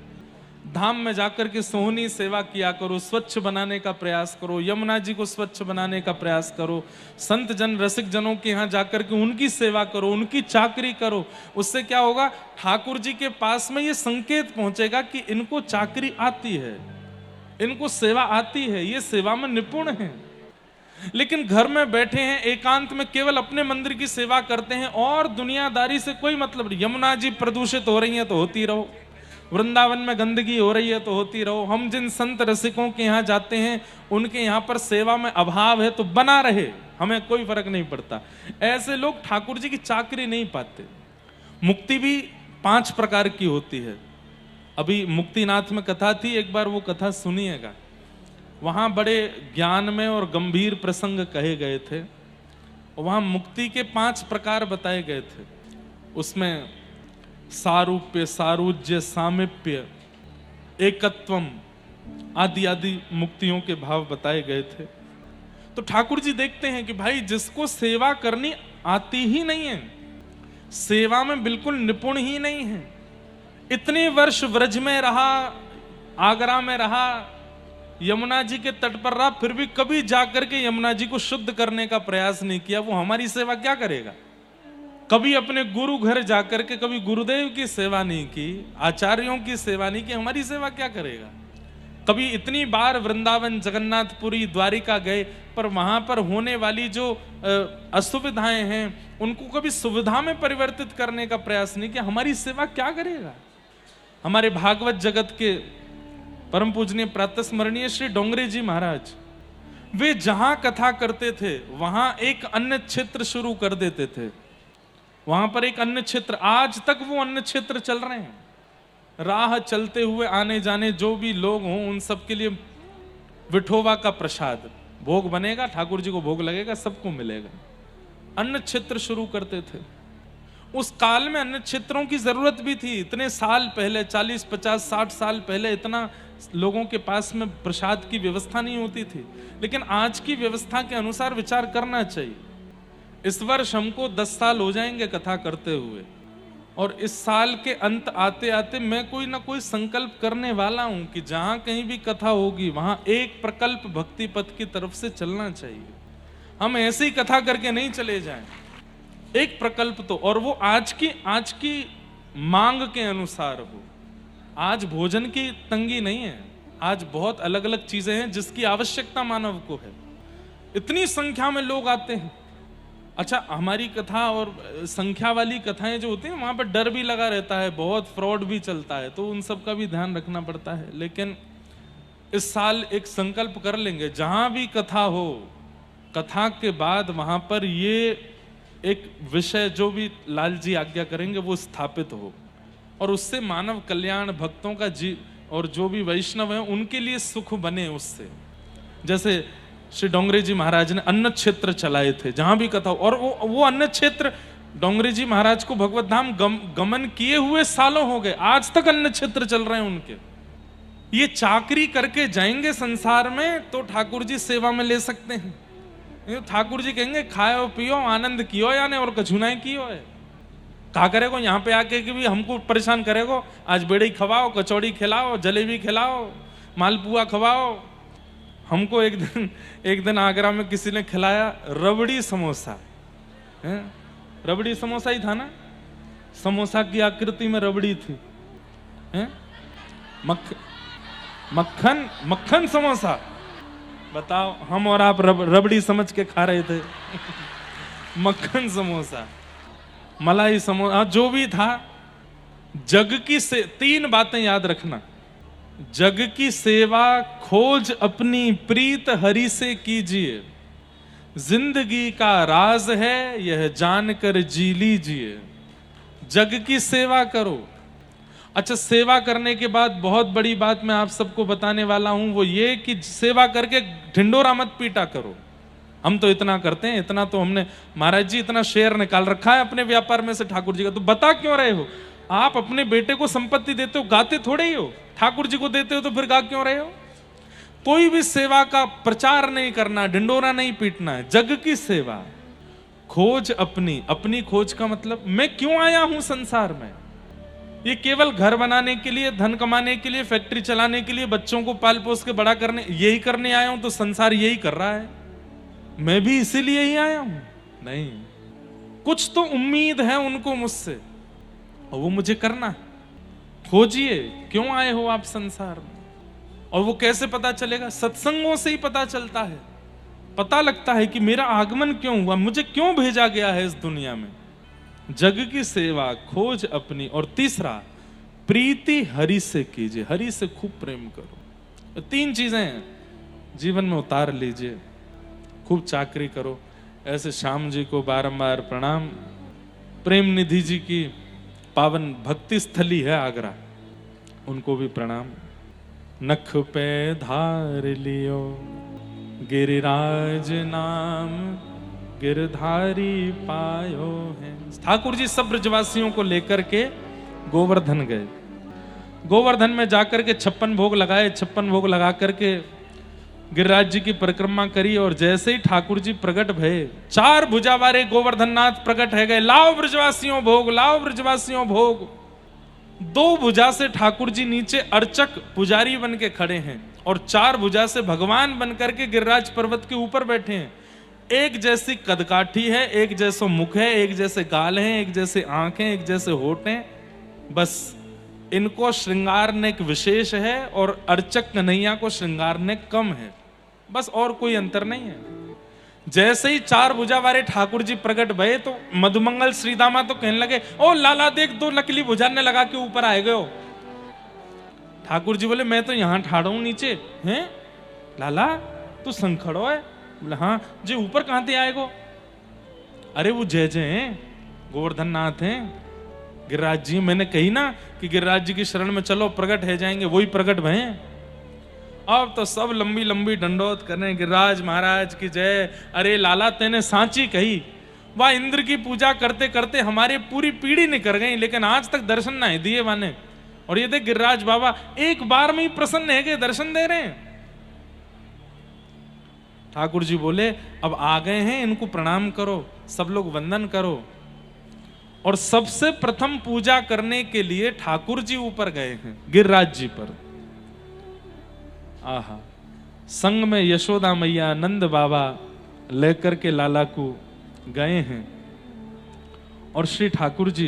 धाम में जाकर के सोहनी सेवा किया करो, स्वच्छ बनाने का प्रयास करो, यमुना जी को स्वच्छ बनाने का प्रयास करो, संत जन रसिक जनों के यहाँ जाकर के उनकी सेवा करो, उनकी चाकरी करो। उससे क्या होगा, ठाकुर जी के पास में ये संकेत पहुंचेगा कि इनको चाकरी आती है, इनको सेवा आती है, ये सेवा में निपुण है। लेकिन घर में बैठे हैं, एकांत में केवल अपने मंदिर की सेवा करते हैं और दुनियादारी से कोई मतलब नहीं। यमुना जी प्रदूषित हो रही है तो होती रहो, वृंदावन में गंदगी हो रही है तो होती रहो, हम जिन संत रसिकों के यहाँ जाते हैं उनके यहाँ पर सेवा में अभाव है तो बना रहे, हमें कोई फर्क नहीं पड़ता। ऐसे लोग ठाकुर जी की चाकरी नहीं पाते। मुक्ति भी 5 प्रकार की होती है। अभी मुक्तिनाथ में कथा थी, एक बार वो कथा सुनिएगा। वहां बड़े ज्ञान में और गंभीर प्रसंग कहे गए थे, वहां मुक्ति के 5 प्रकार बताए गए थे। उसमें सारूप्य, सारूज्य, सामिप्य, एकत्वम आदि आदि मुक्तियों के भाव बताए गए थे। तो ठाकुर जी देखते हैं कि भाई जिसको सेवा करनी आती ही नहीं है, सेवा में बिल्कुल निपुण ही नहीं है, इतने वर्ष व्रज में रहा, आगरा में रहा, यमुना जी के तट पर रहा, फिर भी कभी जाकर के यमुना जी को शुद्ध करने का प्रयास नहीं किया, वो हमारी सेवा क्या करेगा? कभी अपने गुरु घर जाकर के कभी गुरुदेव की सेवा नहीं की, आचार्यों की सेवा नहीं की, हमारी सेवा क्या करेगा? कभी इतनी बार वृंदावन, जगन्नाथपुरी, द्वारिका गए, पर वहां पर होने वाली जो असुविधाएं हैं उनको कभी सुविधा में परिवर्तित करने का प्रयास नहीं किया, हमारी सेवा क्या करेगा? हमारे भागवत जगत के परम पूजनीय प्रातः स्मरणीय श्री डोंगरे जी महाराज, वे जहां कथा करते थे वहां एक अन्य क्षेत्र शुरू कर देते थे, वहां पर एक अन्य क्षेत्र, आज तक वो अन्य क्षेत्र चल रहे हैं। राह चलते हुए आने जाने जो भी लोग हों उन सब के लिए विठोबा का प्रसाद भोग बनेगा, ठाकुर जी को भोग लगेगा, सबको मिलेगा। अन्य क्षेत्र शुरू करते थे। उस काल में अन्य क्षेत्रों की जरूरत भी थी, इतने साल पहले, 40, 50, 60 साल पहले इतना लोगों के पास में प्रसाद की व्यवस्था नहीं होती थी। लेकिन आज की व्यवस्था के अनुसार विचार करना चाहिए। इस वर्ष हमको 10 साल हो जाएंगे कथा करते हुए, और इस साल के अंत आते आते मैं कोई ना कोई संकल्प करने वाला हूं कि जहां कहीं भी कथा होगी वहां एक प्रकल्प भक्ति पथ की तरफ से चलना चाहिए। हम ऐसी कथा करके नहीं चले जाएं, एक प्रकल्प तो, और वो आज की मांग के अनुसार हो। आज भोजन की तंगी नहीं है, आज बहुत अलग अलग चीजें हैं जिसकी आवश्यकता मानव को है। इतनी संख्या में लोग आते हैं। अच्छा, हमारी कथा और संख्या वाली कथाएं जो होती हैं वहां पर डर भी लगा रहता है, बहुत फ्रॉड भी चलता है, तो उन सब का भी ध्यान रखना पड़ता है। लेकिन इस साल एक संकल्प कर लेंगे, जहां भी कथा हो, कथा के बाद वहां पर ये एक विषय जो भी लाल जी आज्ञा करेंगे वो स्थापित हो, और उससे मानव कल्याण, भक्तों का और जो भी वैष्णव हैं उनके लिए सुख बने उससे। जैसे श्री डोंगरे जी महाराज ने अन्न क्षेत्र चलाए थे, जहां भी कथा, और वो अन्न क्षेत्र डोंगरे जी महाराज को भगवत धाम गमन किए हुए सालों हो गए, आज तक अन्न क्षेत्र चल रहे हैं उनके। ये चाकरी करके जाएंगे संसार में तो ठाकुर जी सेवा में ले सकते हैं। ठाकुर जी कहेंगे खाओ पियो आनंद कियो, यानी और कछुनाएं कियो है। कहा करेगो यहाँ पे आके कि भी हमको परेशान करेगो, आज बेड़ी खवाओ, कचौड़ी खिलाओ, जलेबी खिलाओ, मालपुआ खवाओ। हमको एक दिन आगरा में किसी ने खिलाया रबड़ी समोसा, रबड़ी समोसा ही था ना, समोसा की आकृति में रबड़ी थी, मक्खन समोसा। बताओ, हम और आप रबड़ी समझ के खा रहे थे मक्खन समोसा, मलाई समोसा, जो भी था, जग की से 3 बातें याद रखना। जग की सेवा खोज अपनी प्रीत हरि से कीजिए, जिंदगी का राज है यह जानकर जी लीजिए। जग की सेवा करो। अच्छा, सेवा करने के बाद बहुत बड़ी बात मैं आप सबको बताने वाला हूं, वो ये कि सेवा करके ढिंडोरा मत पीटा करो। हम तो इतना करते हैं, इतना तो हमने, महाराज जी इतना शेयर निकाल रखा है अपने व्यापार में से ठाकुर जी का, तो बता क्यों रहे हो? आप अपने बेटे को संपत्ति देते हो, गाते थोड़े ही हो। ठाकुर जी को देते हो तो फिर गा क्यों रहे हो? कोई भी सेवा का प्रचार नहीं करना, ढिंडोरा नहीं पीटना है। जग की सेवा, खोज अपनी। अपनी खोज का मतलब मैं क्यों आया हूं संसार में? ये केवल घर बनाने के लिए, धन कमाने के लिए, फैक्ट्री चलाने के लिए, बच्चों को पाल पोस के बड़ा करने, यही करने आया हूं? तो संसार यही कर रहा है, मैं भी इसीलिए ही आया हूं? नहीं, कुछ तो उम्मीद है उनको मुझसे और वो मुझे करना है। खोजिए क्यों आए हो आप संसार में। और वो कैसे पता चलेगा? सत्संगों से ही पता चलता है। पता लगता है कि मेरा आगमन क्यों हुआ, मुझे क्यों भेजा गया है इस दुनिया में। जग की सेवा खोज अपनी। और तीसरा, प्रीति हरि से कीजिए, हरि से खूब प्रेम करो। 3 चीजें जीवन में उतार लीजिए। खूब चाकरी करो। ऐसे श्याम जी को बारंबार प्रणाम। प्रेम निधि जी की पावन भक्ति स्थली है आगरा, उनको भी प्रणाम। नख पे धार लियो गिरिराज नाम, गिरधारी पायो है। ठाकुर जी सब ब्रजवासियों को लेकर के गोवर्धन गए। गोवर्धन में जाकर के 56 भोग लगाए। 56 भोग लगा करके गिरिराज जी की परिक्रमा करी। और जैसे ही ठाकुर जी प्रकट भये, 4 भुजा वाले गोवर्धननाथ प्रकट है गए। लाओ ब्रजवासियों भोग, लाओ ब्रजवासियों भोग। 2 भुजा से ठाकुर जी नीचे अर्चक पुजारी बन के खड़े हैं और 4 भुजा से भगवान बन करके गिरिराज पर्वत के ऊपर बैठे हैं। एक जैसी कदकाठी है, एक जैसा मुख है, एक जैसे गाल हैं, एक जैसे आंखें, एक जैसे होंठ हैं। बस इनको श्रृंगारने एक विशेष है और अर्चक कन्हैया को श्रृंगारने कम है, बस और कोई अंतर नहीं है। जैसे ही 4 भुजा वाले ठाकुर जी प्रकट भये तो मधुमंगल श्रीदामा तो कहने लगे, ओ लाला देख, 2 नकली भुजा ने लगा के ऊपर आए गए हो। ठाकुर जी बोले, मैं तो यहां ठाड़ा हूं नीचे। हैं लाला तू संखड़ो है? बोले हाँ जी। ऊपर कहां से आएगो? अरे वो जय जय हैं, गोवर्धन नाथ हैं, गिरिराज जी। मैंने कही ना कि गिरिराज जी की शरण में चलो, प्रकट है जाएंगे, वही प्रकट भये। अब तो सब लंबी लंबी दंडोत करें, गिरिराज महाराज की जय। अरे लाला तेने सांची कही। वह इंद्र की पूजा करते करते हमारी पूरी पीढ़ी निकल गई, लेकिन आज तक दर्शन ना दिए वाने। और ये देख गिरिराज बाबा एक बार में ही प्रसन्न है कि दर्शन दे रहे हैं। ठाकुर जी बोले, अब आ गए हैं, इनको प्रणाम करो, सब लोग वंदन करो। और सबसे प्रथम पूजा करने के लिए ठाकुर जी ऊपर गए हैं, गिरिराज जी पर। आहा, संग में यशोदा मैया, नंद बाबा लेकर के लाला को गए हैं। और श्री ठाकुर जी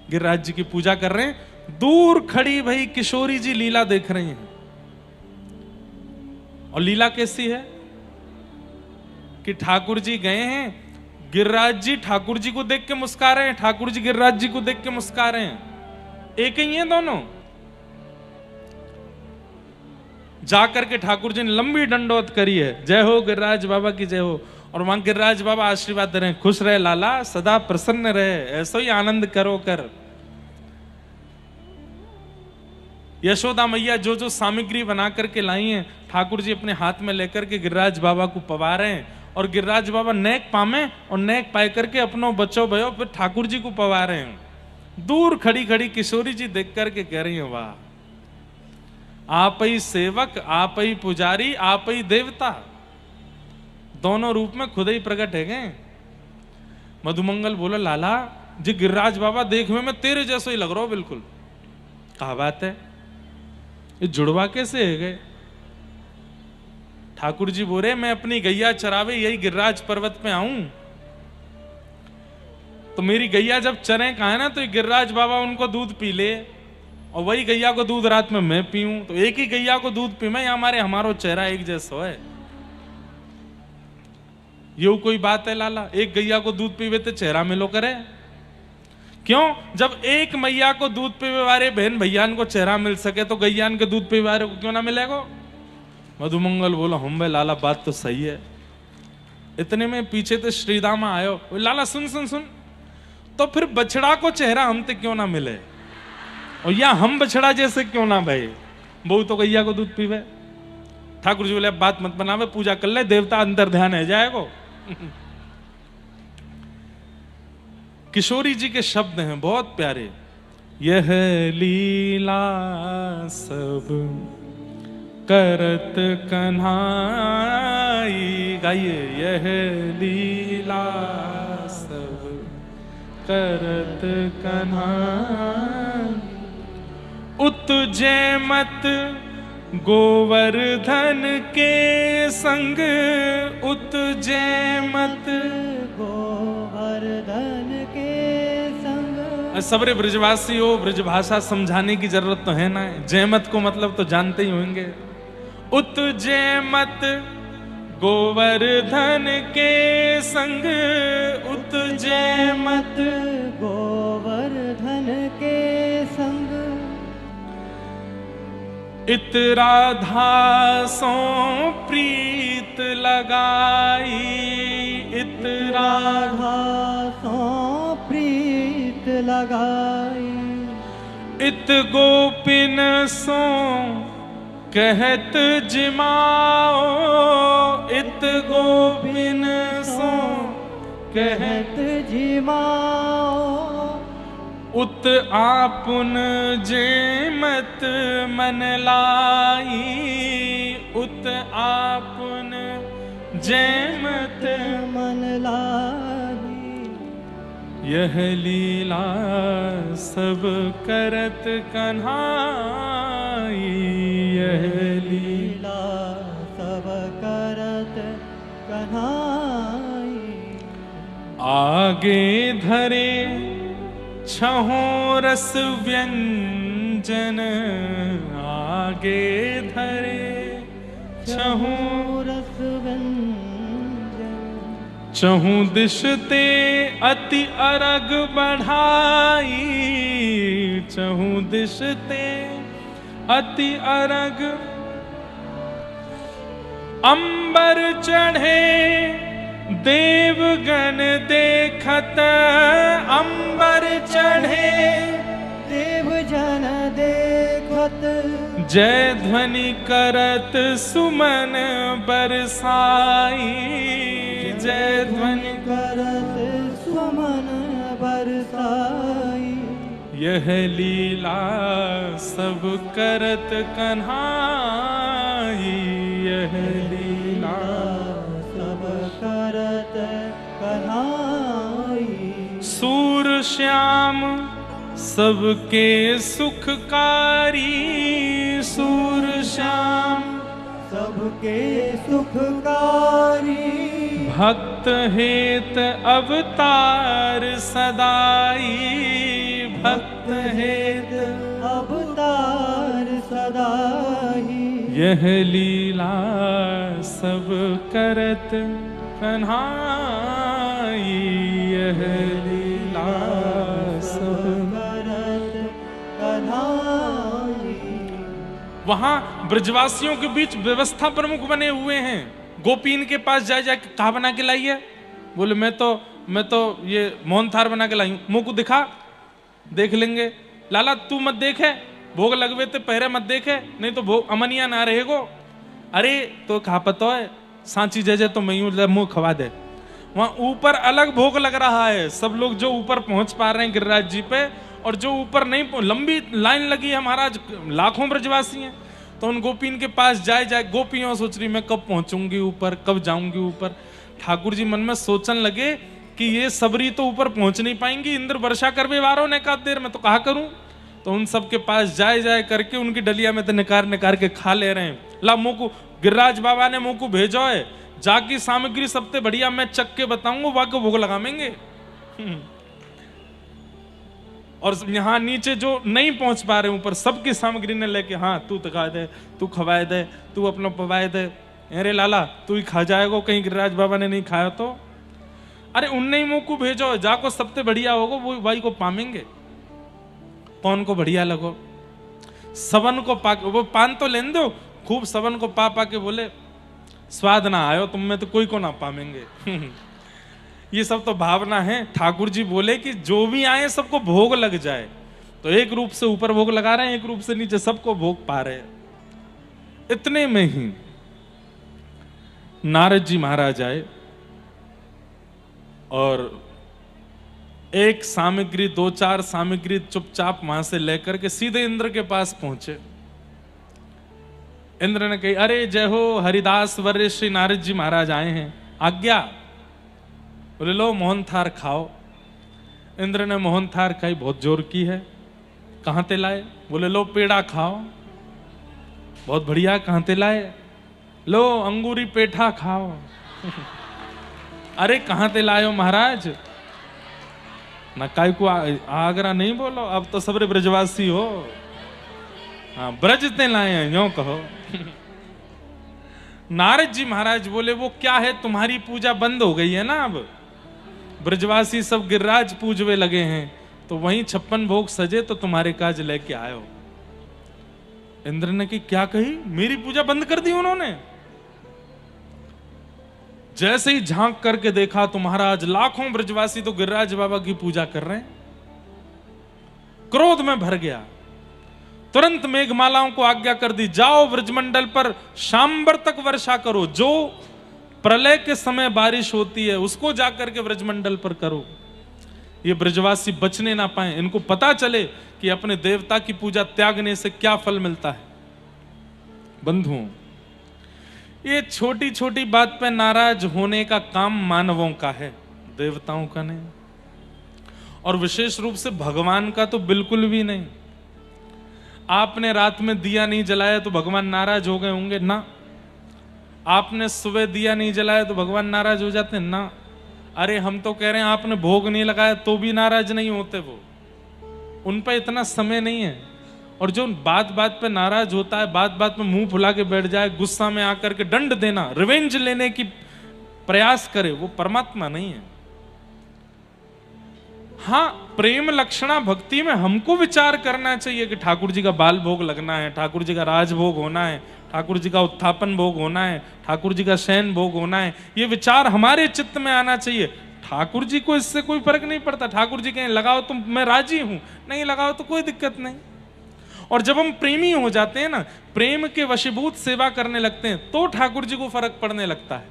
गिरिराज जी की पूजा कर रहे हैं। दूर खड़ी भाई किशोरी जी लीला देख रही हैं। और लीला कैसी है कि ठाकुर जी गए हैं, गिरिराज जी ठाकुर जी को देख के मुस्कुरा रहे हैं, ठाकुर जी गिरिराज जी को देख के मुस्कुरा रहे हैं। एक ही है दोनों। जाकर के ठाकुर जी ने लंबी दंडोत करी है, जय हो गिरिराज बाबा की जय हो। और वहां गिरिराज बाबा आशीर्वाद दे रहे हैं, खुश रहे लाला, सदा प्रसन्न रहे, ऐसा ही आनंद करो कर। यशोदा मैया जो जो सामग्री बना करके लाई हैं, ठाकुर जी अपने हाथ में लेकर के गिरिराज बाबा को पवा रहे हैं। और गिरिराज बाबा नेक पामे और नेक पाए करके अपनों बच्चों भयो फिर ठाकुर जी को पवा रहे हैं। दूर खड़ी खड़ी किशोरी जी देख करके कह रही है, वाह, आप ही सेवक, आप ही पुजारी, आप ही देवता, दोनों रूप में खुद ही प्रकट है गए। मधुमंगल बोला, लाला जी गिरिराज बाबा देखने में तेरे जैसे ही लग रहा हो बिल्कुल। कहा बात है, ये जुड़वा कैसे है गए? ठाकुर जी बोले, मैं अपनी गैया चरावे यही गिरिराज पर्वत पे आऊं तो मेरी गैया जब चरे कहा है ना, तो गिरिराज बाबा उनको दूध पी ले और वही गैया को दूध रात में मैं पीऊं, तो एक ही गैया को दूध पी मैं, हमारो चेहरा एक जैसा है। ये कोई बात है लाला? एक गैया को दूध पीवे तो चेहरा मिलो करे क्यों? जब एक मैया को दूध पीवे वाले बहन भैयान को चेहरा मिल सके तो गैयान के दूध पीवे वाले को क्यों ना मिलेगा? मधुमंगल बोला हम भाई लाला बात तो सही है। इतने में पीछे तो श्रीदामा आयो, लाला सुन सुन सुन, तो फिर बछड़ा को चेहरा हम ते क्यों ना मिले, और या हम बछड़ा जैसे क्यों ना भाई, बहू तो गैया को दूध पीवे। ठाकुर जी बोले बात मत बनावे, पूजा कर ले, देवता अंतर ध्यान है जाएगो। किशोरी जी के शब्द हैं बहुत प्यारे। यह लीला सब करत कन्हाई, गाइए। यह लीला सब करत कन्हाई, उत्जय मत गोवर्धन के संग, उत्जय मत गोवर्धन के संग। सबरे ब्रजवासी हो, ब्रजभाषा समझाने की जरूरत तो है ना। जयमत को मतलब तो जानते ही होंगे। उत्जयमत गोवर्धन के संग, उत्जयमत गोवर्धन के संग। इत राधा सो प्रीत लगाई, इत राधा सो प्रीत लगाई। इत गोपिन सो कहत जिमाओ, इत गोपिन सो कहत जिमाओ। उत आपुन जेमत मन लाई, उत आपुन जेमत मन लाई। यह लीला सब करत कन्हाई, यह लीला सब करत कन्हाई। आगे धरे छहों रस व्यंजन, आगे धरे छहों रस व्यंजन। चहु दिश ते अति अरग बढ़ाई, चहु दिश ते अति अरग। अंबर चढ़े देवगण देखत, अंबर चढ़े देवजन देखत। जय ध्वनि करत सुमन बरसाई, जय ध्वनि करत सुमन बरसाई। यह लीला सब करत कन्हाई, यह लीला सब करत कन्हाई। सूर श्याम सबके सुखकारी, सूर श्याम सबके सुखकारी। भक्त हेत अवतार सदाई, भक्त हेत अवतार सदाई। यह लीला सब करत कन्हाई, यह लीला सब करत कन्हाई। वहां ब्रजवासियों के बीच व्यवस्था प्रमुख बने हुए हैं। गोपीन के पास जाके कहा बना के लाई है? बोले मैं तो ये मोहन थार बना के लाई हूं। मुंह को दिखा, देख लेंगे। लाला तू मत देखे, भोग लगवे ते पहरे मत देखे, नहीं तो भोग अमनिया ना रहेगो। अरे तो कहा पता है सांची जय तो मैं मुंह खवा दे। वहां ऊपर अलग भोग लग रहा है। सब लोग जो ऊपर पहुंच पा रहे हैं गिरिराज जी पे, और जो ऊपर नहीं, लंबी लाइन लगी है महाराज, लाखों ब्रजवासी हैं। तो उन गोपीन के पास जाए गोपियों सोच रही मैं कब पहुंचूंगी ऊपर, कब जाऊंगी ऊपर। ठाकुर जी मन में सोचन लगे कि ये सबरी तो ऊपर पहुंच नहीं पाएंगी, इंद्र वर्षा करवे वारों ने कहा देर में तो कहा करूं। तो उन सब के पास जाए करके उनकी डलिया में तो निकार के खा ले रहे हैं। ला मुंह को गिरिराज बाबा ने मुंह को भेजो है, जाकी सामग्री सबसे बढ़िया मैं चक के बताऊंगा, वाको भोग लगाएंगे। और यहाँ नीचे जो नहीं पहुंच पा रहे ऊपर, सबकी सामग्री ने लेके, हाँ तू तका दे, तू खवाए दे, तू अपना पवाए दे। अरे लाला तू ही खा जाएगा, कहीं गिरिराज बाबा ने नहीं खाया तो। अरे उन्ने ही मुंह को भेजो, जाको सबसे बढ़िया होगो वो भाई को पामेंगे। कौन को बढ़िया लगो, सबन को पा, वो पान तो लेन दो खूब, सबन को पा पा के बोले स्वाद ना आयो तुम में तो कोई को ना पामेंगे। ये सब तो भावना है। ठाकुर जी बोले कि जो भी आए सबको भोग लग जाए, तो एक रूप से ऊपर भोग लगा रहे हैं, एक रूप से नीचे सबको भोग पा रहे हैं। इतने में ही नारद जी महाराज आए और एक सामग्री, 2-4 सामग्री चुपचाप वहां से लेकर के सीधे इंद्र के पास पहुंचे। इंद्र ने कही, अरे जय हो हरिदास वर्य श्री नारद जी महाराज आए हैं, आज्ञा। बोले लो मोहन थार खाओ। इंद्र ने मोहन थार खाई, बहुत जोर की है। कहां ते लाए? बोले लो पेड़ा खाओ। बहुत बढ़िया, कहां ते लाए? लो अंगूरी पेठा खाओ। अरे कहां ते लाए महाराज? ना काय को आगरा नहीं बोलो, अब तो सबरे ब्रजवासी हो। हाँ ब्रज ते लाए हैं यो कहो। नारद जी महाराज बोले वो क्या है, तुम्हारी पूजा बंद हो गई है ना, अब ब्रजवासी सब गिरिराज पूजवे लगे हैं, तो वहीं 56 भोग सजे तो तुम्हारे काज लेके आयो। इंद्र ने की क्या कही, मेरी पूजा बंद कर दी उन्होंने। जैसे ही झांक करके देखा तो महाराज लाखों ब्रजवासी तो गिरिराज बाबा की पूजा कर रहे हैं। क्रोध में भर गया, तुरंत मेघमालाओं को आज्ञा कर दी, जाओ ब्रजमंडल पर शाम्बर तक वर्षा करो, जो प्रलय के समय बारिश होती है उसको जाकर के ब्रजमंडल पर करो, ये ब्रजवासी बचने ना पाए, इनको पता चले कि अपने देवता की पूजा त्यागने से क्या फल मिलता है। बंधुओं, ये छोटी छोटी बात पे नाराज होने का काम मानवों का है, देवताओं का नहीं, और विशेष रूप से भगवान का तो बिल्कुल भी नहीं। आपने रात में दिया नहीं जलाया तो भगवान नाराज हो गए होंगे ना, आपने सुबह दिया नहीं जलाया तो भगवान नाराज हो जाते हैं ना। अरे हम तो कह रहे हैं आपने भोग नहीं लगाया तो भी नाराज नहीं होते, वो उन पर इतना समय नहीं है। और जो बात बात पे नाराज होता है, बात बात में मुंह फुला के बैठ जाए, गुस्सा में आकर के दंड देना, रिवेंज लेने की प्रयास करे, वो परमात्मा नहीं है। हाँ, प्रेम लक्षणा भक्ति में हमको विचार करना चाहिए कि ठाकुर जी का बाल भोग लगना है, ठाकुर जी का राजभोग होना है, ठाकुर जी का उत्थापन भोग होना है, ठाकुर जी का शयन भोग होना है, ये विचार हमारे चित्त में आना चाहिए। ठाकुर जी को इससे कोई फर्क नहीं पड़ता, ठाकुर जी कहें लगाओ तो मैं राजी हूं, नहीं लगाओ तो कोई दिक्कत नहीं। और जब हम प्रेमी हो जाते हैं ना, प्रेम के वशीभूत सेवा करने लगते हैं, तो ठाकुर जी को फर्क पड़ने लगता है।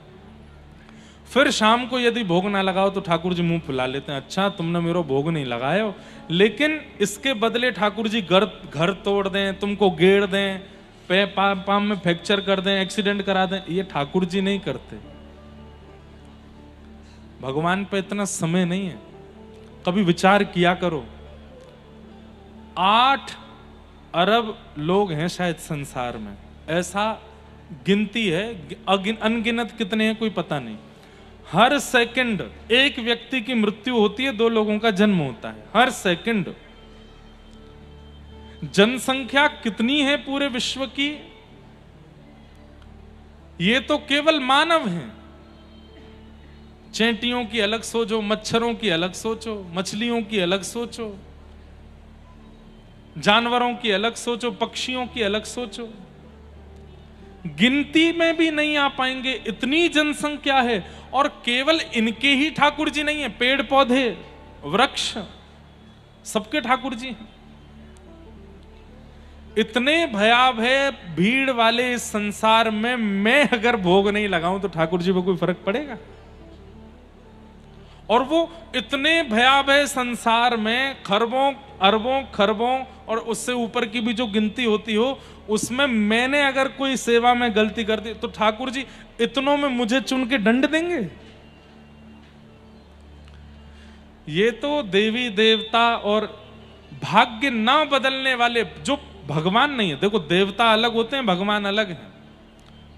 फिर शाम को यदि भोग ना लगाओ तो ठाकुर जी मुंह फुला लेते हैं, अच्छा तुमने मेरा भोग नहीं लगाया, लेकिन इसके बदले ठाकुर जी घर तोड़ दें, तुमको गेड़ दें, पाम में फ्रैक्चर कर दें, एक्सीडेंट करा दें, ये ठाकुर जी नहीं करते। भगवान पे इतना समय नहीं है। कभी विचार किया करो, 8 अरब लोग हैं शायद संसार में, ऐसा गिनती है, अनगिनत कितने हैं कोई पता नहीं। हर सेकंड एक व्यक्ति की मृत्यु होती है, 2 लोगों का जन्म होता है हर सेकंड। जनसंख्या कितनी है पूरे विश्व की, ये तो केवल मानव हैं। चैंटियों की अलग सोचो, मच्छरों की अलग सोचो, मछलियों की अलग सोचो, जानवरों की अलग सोचो, पक्षियों की अलग सोचो, गिनती में भी नहीं आ पाएंगे, इतनी जनसंख्या है। और केवल इनके ही ठाकुर जी नहीं है, पेड़ पौधे वृक्ष सबके ठाकुर जी हैं। इतने भयावह भीड़ वाले इस संसार में मैं अगर भोग नहीं लगाऊं तो ठाकुर जी को कोई फर्क पड़ेगा? और वो इतने भयावह संसार में खरबों अरबों खरबों और उससे ऊपर की भी जो गिनती होती हो, उसमें मैंने अगर कोई सेवा में गलती कर दी तो ठाकुर जी इतनों में मुझे चुन के दंड देंगे? ये तो देवी देवता और भाग्य ना बदलने वाले जो भगवान नहीं है। देखो, देवता अलग होते हैं, भगवान अलग है।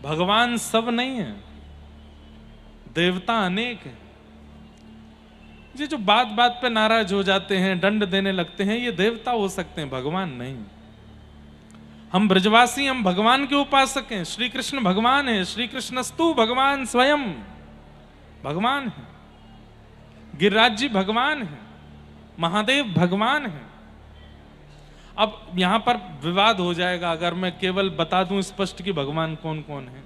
भगवान सब नहीं है, देवता अनेक है। ये जो बात बात पे नाराज हो जाते हैं, दंड देने लगते हैं, ये देवता हो सकते हैं, भगवान नहीं। हम ब्रजवासी, हम भगवान के उपासक हैं। श्री कृष्ण भगवान है, श्री कृष्णस्तु भगवान स्वयं भगवान है। गिरिराज जी भगवान हैं, महादेव भगवान हैं। अब यहां पर विवाद हो जाएगा अगर मैं केवल बता दूं स्पष्ट कि भगवान कौन कौन है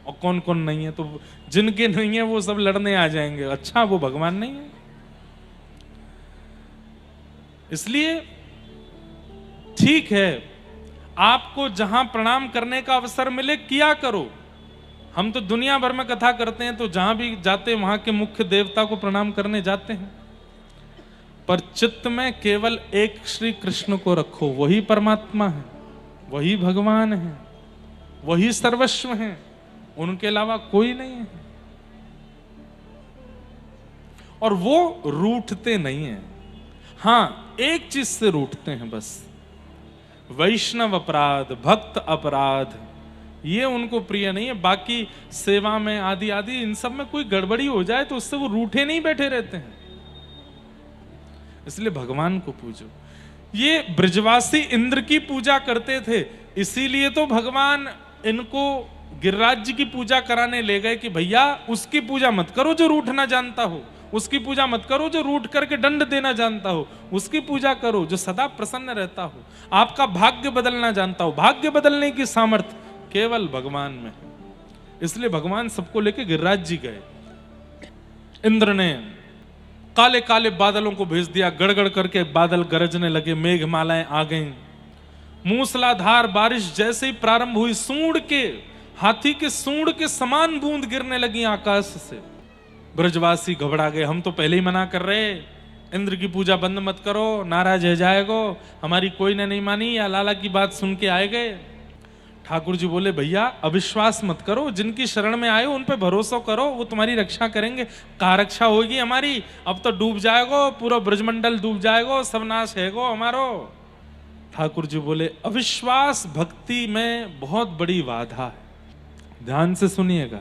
और कौन कौन नहीं है, तो जिनके नहीं है वो सब लड़ने आ जाएंगे, अच्छा वो भगवान नहीं है। इसलिए ठीक है, आपको जहां प्रणाम करने का अवसर मिले किया करो। हम तो दुनिया भर में कथा करते हैं, तो जहां भी जाते वहां के मुख्य देवता को प्रणाम करने जाते हैं, पर चित्त में केवल एक श्री कृष्ण को रखो, वही परमात्मा है, वही भगवान है, वही सर्वस्व है, उनके अलावा कोई नहीं है। और वो रूठते नहीं है। हां, एक चीज से रूठते हैं बस, वैष्णव अपराध, भक्त अपराध, ये उनको प्रिय नहीं है। बाकी सेवा में आदि आदि इन सब में कोई गड़बड़ी हो जाए तो उससे वो रूठे नहीं बैठे रहते हैं। इसलिए भगवान को पूजो। ये ब्रजवासी इंद्र की पूजा करते थे, इसीलिए तो भगवान इनको गिरिराज जी की पूजा कराने ले गए कि भैया उसकी पूजा मत करो जो रूठना जानता हो, उसकी पूजा मत करो जो रूठ करके दंड देना जानता हो, उसकी पूजा करो जो सदा प्रसन्न रहता हो, आपका भाग्य बदलना जानता हो। भाग्य बदलने की सामर्थ्य केवल भगवान में है। इसलिए भगवान सबको लेके गिरिराज जी गए। इंद्र ने काले काले बादलों को भेज दिया, गड़गड़ करके बादल गरजने लगे, मेघमालाएं आ गईं, मूसलाधार बारिश जैसे ही प्रारंभ हुई, सूंड के, हाथी के सूंड के समान बूंद गिरने लगी आकाश से। ब्रजवासी घबरा गए, हम तो पहले ही मना कर रहे, इंद्र की पूजा बंद मत करो, नाराज हो जाएगो, हमारी कोई ने नहीं मानी, या लाला की बात सुन के आए गए। ठाकुर जी बोले भैया अविश्वास मत करो, जिनकी शरण में आए उन पे भरोसा करो, वो तुम्हारी रक्षा करेंगे। कहाँ रक्षा होगी हमारी, अब तो डूब जाएगो, पूरा ब्रजमंडल डूब जाएगो, सब नाश हैगो हमारो। ठाकुर जी बोले अविश्वास भक्ति में बहुत बड़ी बाधा है, ध्यान से सुनिएगा।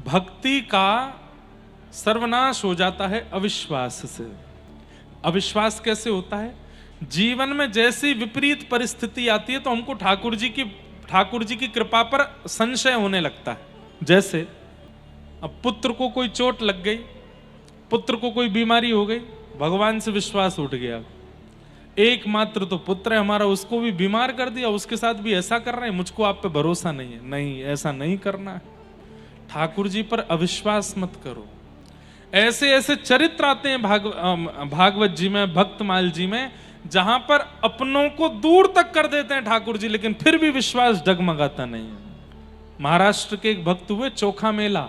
भक्ति का सर्वनाश हो जाता है अविश्वास से। अविश्वास कैसे होता है? जीवन में जैसी विपरीत परिस्थिति आती है तो हमको ठाकुर जी की कृपा पर संशय होने लगता है। जैसे अब पुत्र को कोई चोट लग गई, पुत्र को कोई बीमारी हो गई, भगवान से विश्वास उठ गया, एकमात्र तो पुत्र है हमारा, उसको भी बीमार कर दिया, उसके साथ भी ऐसा कर रहे हैं, मुझको आप पे भरोसा नहीं है। नहीं, ऐसा नहीं करना है। ठाकुर जी पर अविश्वास मत करो। ऐसे ऐसे चरित्र आते हैं भागवत जी में, भक्तमाल जी में, जहां पर अपनों को दूर तक कर देते हैं ठाकुर जी, लेकिन फिर भी विश्वास डगमगाता नहीं है। महाराष्ट्र के एक भक्त हुए चोखा मेला,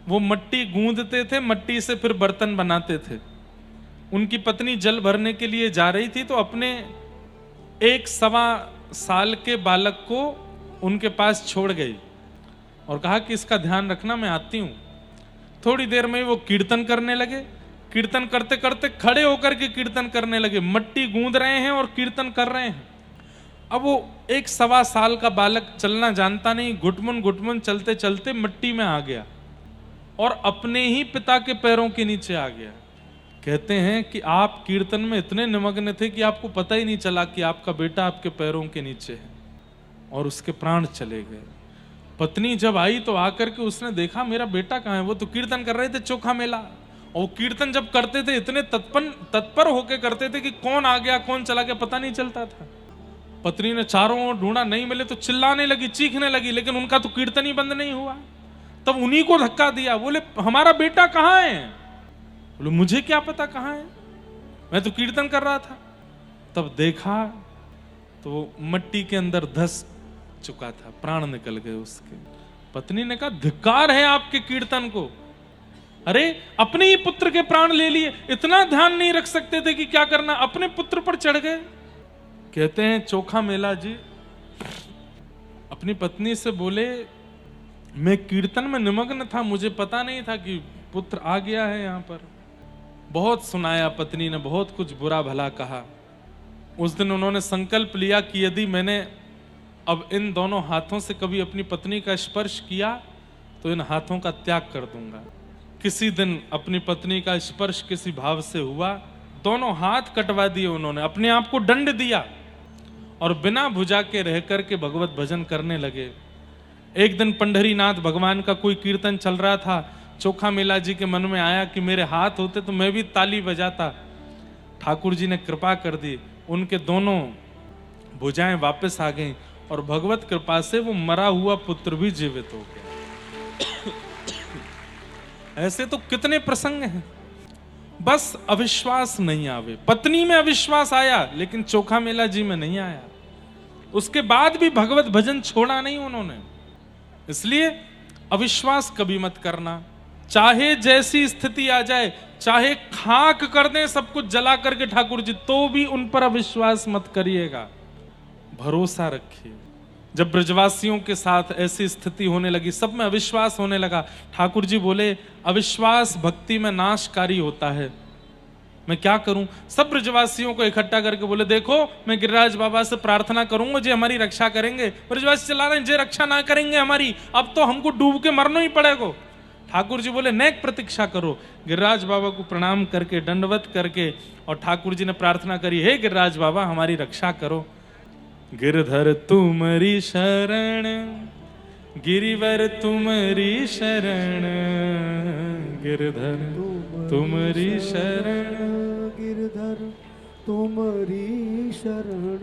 वो मट्टी गूंदते थे, मट्टी से फिर बर्तन बनाते थे। उनकी पत्नी जल भरने के लिए जा रही थी तो अपने 1.25 साल के बालक को उनके पास छोड़ गई और कहा कि इसका ध्यान रखना, मैं आती हूं। थोड़ी देर में वो कीर्तन करने लगे, कीर्तन करते करते खड़े होकर के कीर्तन करने लगे, मट्टी गूंद रहे हैं और कीर्तन कर रहे हैं। अब वो 1.25 साल का बालक चलना जानता नहीं, घुटमुन घुटमुन चलते चलते मिट्टी में आ गया और अपने ही पिता के पैरों के नीचे आ गया। कहते हैं कि आप कीर्तन में इतने निमग्न थे कि आपको पता ही नहीं चला कि आपका बेटा आपके पैरों के नीचे है, और उसके प्राण चले गए। पत्नी जब आई तो आकर के उसने देखा मेरा बेटा कहाँ है, वो तो कीर्तन कर रहे थे चोखा मेला, और कीर्तन जब करते थे इतने तत्पर होके करते थे कि कौन आ गया कौन चला गया पता नहीं चलता था। पत्नी ने चारों ओर ढूंढा, नहीं मिले तो चिल्लाने लगी, चीखने लगी, लेकिन उनका तो कीर्तन ही बंद नहीं हुआ। तब उन्हीं को धक्का दिया, बोले हमारा बेटा कहाँ है? बोले मुझे क्या पता कहाँ है, मैं तो कीर्तन कर रहा था। तब देखा तो मट्टी के अंदर धस चुका था, प्राण निकल गए उसके। पत्नी ने कहा धिक्कार है आपके कीर्तन को, अरे अपने ही पुत्र के प्राण ले लिए, इतना ध्यान नहीं रख सकते थे कि क्या करना, अपने पुत्र पर चढ़ गए। कहते हैं चोखा मेला जी अपनी पत्नी से बोले मैं कीर्तन में निमग्न था, मुझे पता नहीं था कि पुत्र आ गया है यहाँ पर। बहुत सुनाया, पत्नी ने बहुत कुछ बुरा भला कहा। उस दिन उन्होंने संकल्प लिया कि यदि मैंने अब इन दोनों हाथों से कभी अपनी पत्नी का स्पर्श किया तो इन हाथों का त्याग कर दूंगा। किसी दिन अपनी पत्नी का स्पर्श किसी भाव से हुआ, दोनों हाथ कटवा दिए उन्होंने, अपने आप को दंड दिया और बिना भुजा के रह करके भगवत भजन करने लगे। एक दिन पंढरीनाथ भगवान का कोई कीर्तन चल रहा था, चोखा मेला जी के मन में आया कि मेरे हाथ होते तो मैं भी ताली बजाता। ठाकुर जी ने कृपा कर दी, उनके दोनों भुजाएं वापस आ गईं और भगवत कृपा से वो मरा हुआ पुत्र भी जीवित हो गया। ऐसे तो कितने प्रसंग हैं। बस अविश्वास नहीं आवे। पत्नी में अविश्वास आया लेकिन चोखा मेला जी में नहीं आया। उसके बाद भी भगवत भजन छोड़ा नहीं उन्होंने। इसलिए अविश्वास कभी मत करना। चाहे जैसी स्थिति आ जाए, चाहे खाक कर दें सब कुछ जला करके ठाकुर जी, तो भी उन पर अविश्वास मत करिएगा, भरोसा रखिए। जब ब्रजवासियों के साथ ऐसी स्थिति होने लगी, सब में अविश्वास होने लगा, ठाकुर जी बोले अविश्वास भक्ति में नाशकारी होता है, मैं क्या करूं? सब ब्रजवासियों को इकट्ठा करके बोले देखो मैं गिरिराज बाबा से प्रार्थना करूंगा जे हमारी रक्षा करेंगे। ब्रजवासी चला रहे हैं जे रक्षा ना करेंगे हमारी, अब तो हमको डूब के मरना ही पड़ेगा। ठाकुर जी बोले नेक प्रतीक्षा करो। गिरिराज बाबा को प्रणाम करके दंडवत करके और ठाकुर जी ने प्रार्थना करी, हे गिरिराज बाबा हमारी रक्षा करो। गिरधर तुमरी शरण, गिरिवर तुमरी शरण, गिरधर तुमरी शरण, गिरधर तुमरी शरण,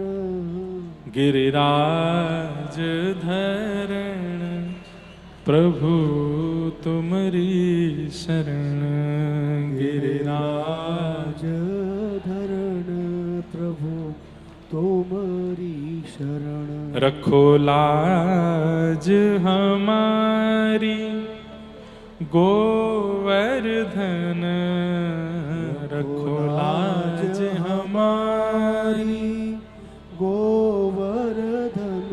गिरिराज धरण, प्रभु तुमरी शरण, गिरिराज धरण, प्रभु तुमरी शरण। रखो लाज हमारी गोवर्धन, रखो लाज हमारी गोवर्धन,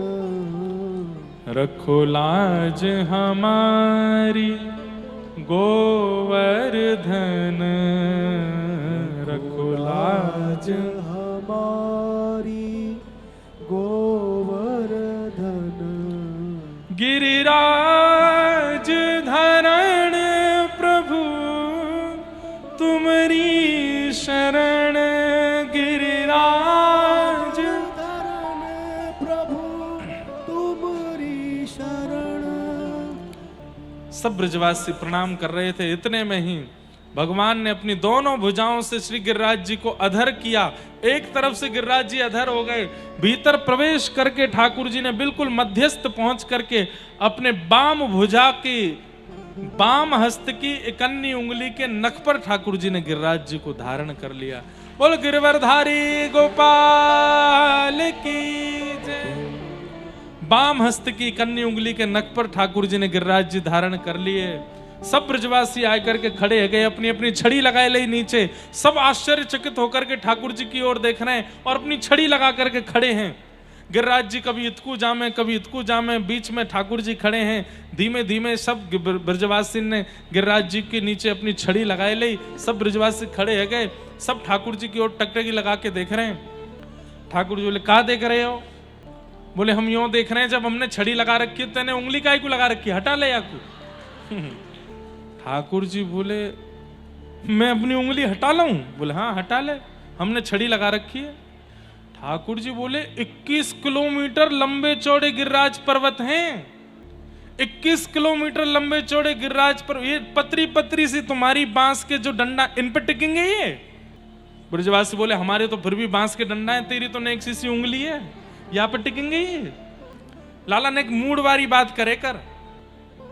रखो लाज हमारी गोवर्धन, रखो लाज हमारी गोवर्धन। गिरिराज धरण, प्रभु तुमरी शरण, गिरिराज धरण, प्रभु तुमरी शरण। सब ब्रजवासी प्रणाम कर रहे थे। इतने में ही भगवान ने अपनी दोनों भुजाओं से श्री गिरिराज जी को अधर किया। एक तरफ से गिरिराज जी अधर हो गए, भीतर प्रवेश करके ठाकुर जी ने बिल्कुल मध्यस्थ पहुंच करके अपने बाम भुजा की बाम हस्त की इकन्नी उंगली के नख पर ठाकुर जी ने गिरिराज जी को धारण कर लिया। बोल गिरवरधारी गोपाल की जय। बाम हस्त की इकन्नी उंगली के नख पर ठाकुर जी ने गिरिराज जी धारण कर लिए। सब ब्रजवासी आकर के खड़े हो गए, अपनी अपनी छड़ी लगाए ले नीचे। सब आश्चर्यचकित होकर के ठाकुर जी की ओर देख रहे हैं और अपनी छड़ी लगा करके खड़े हैं। गिरिराज जी कभी इतकू जामे कभी इतकू जामे, बीच में ठाकुर जी खड़े हैं। धीमे धीमे सब ब्रजवासी ने गिरिराज जी के नीचे अपनी छड़ी लगाए ली। सब ब्रजवासी खड़े हो गए, सब ठाकुर जी की ओर टकटकी लगा के देख रहे हैं। ठाकुर जी बोले कहा देख रहे हो? बोले हम यूं देख रहे हैं जब हमने छड़ी लगा रखी है तेने उंगली काहे को लगा रखी, हटा ले याकू। ठाकुर जी बोले मैं अपनी उंगली हटा लाऊं? बोले हाँ हटा ले, हमने छड़ी लगा रखी है। ठाकुर जी बोले 21 किलोमीटर लंबे चौड़े गिरिराज पर्वत हैं, 21 किलोमीटर लंबे चौड़े गिरिराज पर्वत, ये पतरी पतरी सी तुम्हारी बांस के जो डंडा, इन पे टिकेंगे ये? ब्रजवासी बोले हमारे तो फिर भी बांस के डंडा है, तेरी तो नेक सी उंगली है, यहाँ पे टिकेंगे ये? लाला ने एक मूड वाली बात करे कर।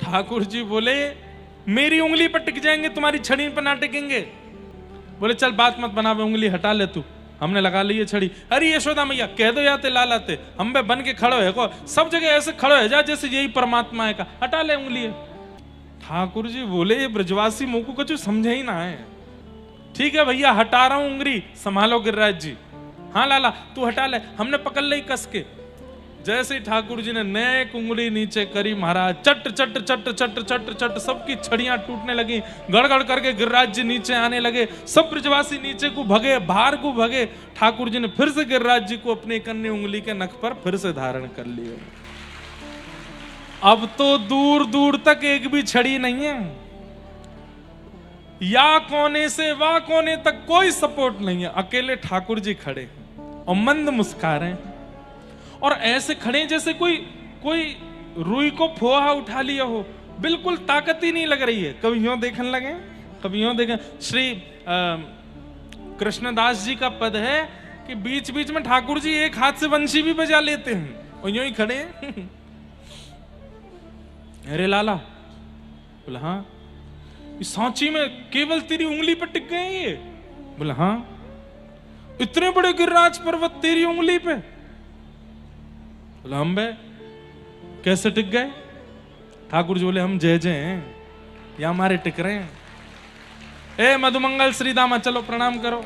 ठाकुर जी बोले मेरी उंगली पर टिक जाएंगे, तुम्हारी छड़ी पर ना टिकेंगे। बोले चल बात मत बनावे, उंगली हटा ले तू, हमने लगा ली है छड़ी। अरे यशोदा मैया कह दो याते लाला ते, हम बे बन के खड़ो है को, सब जगह ऐसे खड़ो है जा जैसे यही परमात्मा है का, हटा ले उंगली। ठाकुर जी बोले ये ब्रजवासी मुंह को कुछ समझे ही ना है। ठीक है भैया हटा रहा हूं उंगली, संभालो गिरिराज जी। हाँ लाला तू हटा ले, हमने पकड़ ली कस के। जैसे ठाकुर जी ने नेक उंगली नीचे करी महाराज, चट चट चट चट चट चट सबकी छड़ियां टूटने लगी, गड़गड़ करके गिरिराज जी नीचे आने लगे। सब ब्रजवासी नीचे को भगे, बाहर को भगे। ठाकुर जी ने फिर से गिरिराज जी को अपनी कन्नी उंगली के नख पर फिर से धारण कर लिया। अब तो दूर दूर तक एक भी छड़ी नहीं है, या कोने से वाह कोने तक कोई सपोर्ट नहीं है, अकेले ठाकुर जी खड़े हैं और मंद मुस्कुरा रहे हैं और ऐसे खड़े जैसे कोई रुई को फोहा उठा लिया हो बिल्कुल ताकत ही नहीं लग रही है। कभी यूं देखने लगे, कभी यूं देखें। श्री कृष्णदास जी का पद है कि बीच बीच में ठाकुर जी एक हाथ से बंशी भी बजा लेते हैं और यूं ही खड़े हैं। अरे लाला, बोला हाँ, इस सांची में केवल तेरी उंगली पर टिक गए ये? बोला हाँ, इतने बड़े गिरिराज पर्वत तेरी उंगली पे? बोला हम बे कैसे टिक गए? ठाकुर जी बोले हम जय जय हैं, या हमारे टिक रहे हैं। ए मधुमंगल श्रीदामा, चलो प्रणाम करो।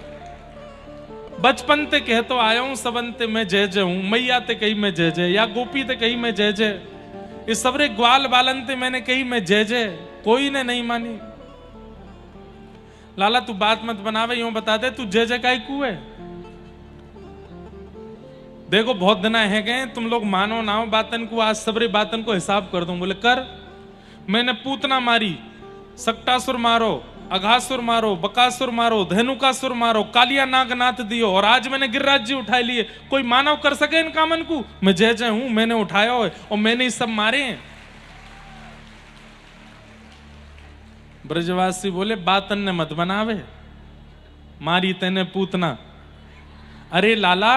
बचपन ते कह तो आया हूं सबन ते मैं जय जय हूं, मैया ते कही मैं जय जय, या गोपी ते कही मैं जय जय, इस सबरे ग्वाल बालन ते मैंने कही मैं जय जय, कोई ने नहीं मानी। लाला तू बात मत बनावे, यूं बता दे तू जय जय काई कू है? देखो बहुत दिन है गए, तुम लोग मानो ना हो बातन को, आज सबरे बातन को हिसाब कर दूं। बोले कर, मैंने पूतना मारी, सक्टासुर मारो, अघासुर मारो, बकासुर मारो, धेनुकासुर मारो, कालिया नाग नाथ दियो, और आज मैंने गिरिराज जी उठाए लिए। कोई मानव कर सके इन कामन को? मैं जय जय हूं, मैंने उठाया हो और मैंने ही सब मारे हैं। ब्रजवासी बोले बातन ने मत बनावे, मारी तेने पूतना। अरे लाला,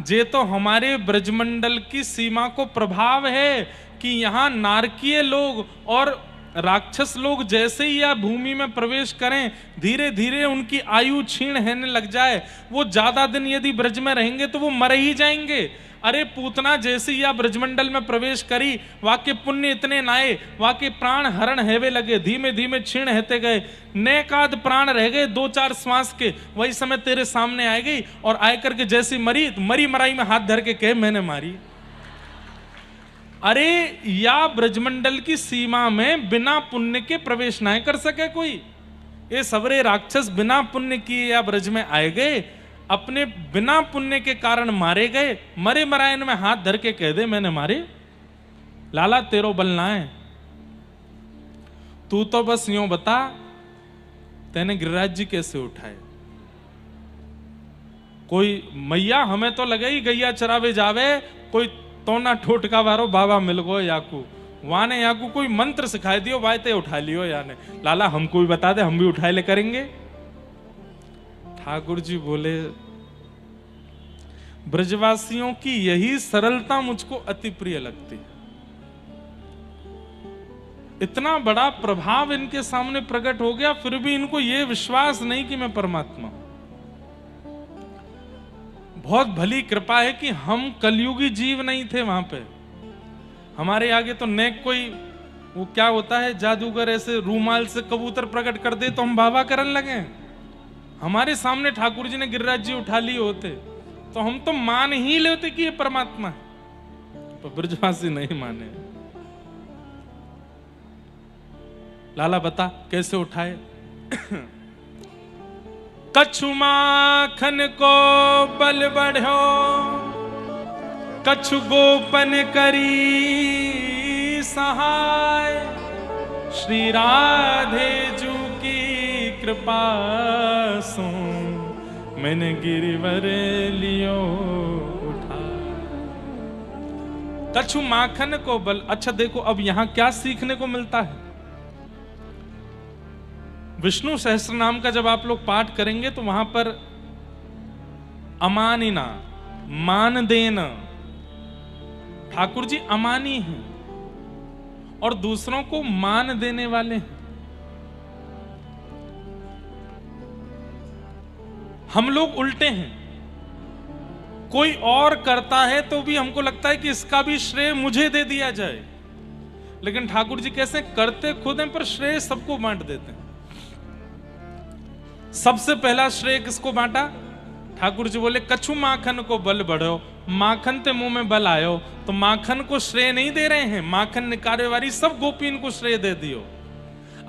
जे तो हमारे ब्रजमंडल की सीमा को प्रभाव है कि यहां नारकीय लोग और राक्षस लोग जैसे ही या भूमि में प्रवेश करें, धीरे धीरे उनकी आयु क्षीण होने लग जाए। वो ज्यादा दिन यदि ब्रज में रहेंगे तो वो मर ही जाएंगे। अरे पूतना जैसे ही या ब्रजमंडल में प्रवेश करी, वाके पुण्य इतने नाए, वाके प्राण हरण हेवे लगे, धीमे धीमे क्षीण होते गए, नेकाद प्राण रह गए 2-4 श्वास के। वही समय तेरे सामने आ गई और आकर के जैसी मरी, मरी मराई में हाथ धर के कहे मैंने मारी। अरे या ब्रजमंडल की सीमा में बिना पुण्य के प्रवेश ना कर सके कोई। ये सबरे राक्षस बिना पुण्य किए या ब्रज में आए गए, अपने बिना पुण्य के कारण मारे गए। मरे मरायन में हाथ धर के कह दे मैंने मारे। लाला तेरो बल ना है, तू तो बस यूं बता तेने गिरिराज जी कैसे उठाए? कोई मैया हमें तो लगे ही गैया चरावे जावे, कोई तो ना ठोटका वारो बाबा मिल गो याकू, वाने याकू कोई मंत्र सिखाए दियो, वायते उठा लियो याने। लाला हमको भी बता दे, हम भी उठाए ले करेंगे। ठाकुर जी बोले ब्रजवासियों की यही सरलता मुझको अति प्रिय लगती है। इतना बड़ा प्रभाव इनके सामने प्रकट हो गया, फिर भी इनको यह विश्वास नहीं कि मैं परमात्मा हूं। बहुत भली कृपा है कि हम कलयुगी जीव नहीं थे वहां पे। हमारे आगे तो नेक कोई वो क्या होता है जादूगर ऐसे रूमाल से कबूतर प्रकट कर दे तो हम बाबा करने लगे। हमारे सामने ठाकुर जी ने गिरिराज जी उठा लिए होते तो हम तो मान ही लेते कि ये परमात्मा है, पर ब्रजवासी नहीं माने। लाला बता कैसे उठाए? कछु माखन को बल बढ़ो, कछु गोपन करी सहाय, श्री राधे जू की कृपा सो मैंने गिरिवर लियो उठा। कछु माखन को बल। अच्छा देखो अब यहां क्या सीखने को मिलता है। विष्णु सहस्त्र नाम का जब आप लोग पाठ करेंगे तो वहां पर अमानिना, मान देना, ठाकुर जी अमानी हैं और दूसरों को मान देने वाले हैं। हम लोग उल्टे हैं, कोई और करता है तो भी हमको लगता है कि इसका भी श्रेय मुझे दे दिया जाए, लेकिन ठाकुर जी कैसे करते खुद हैं पर श्रेय सबको बांट देते हैं। सबसे पहला श्रेय किसको बांटा? ठाकुर जी बोले कछु माखन को बल बढ़ो, माखन ते मुंह में बल आयो, तो माखन को श्रेय नहीं दे रहे हैं, माखन निकाले वाली सब गोपियों को श्रेय दे दियो।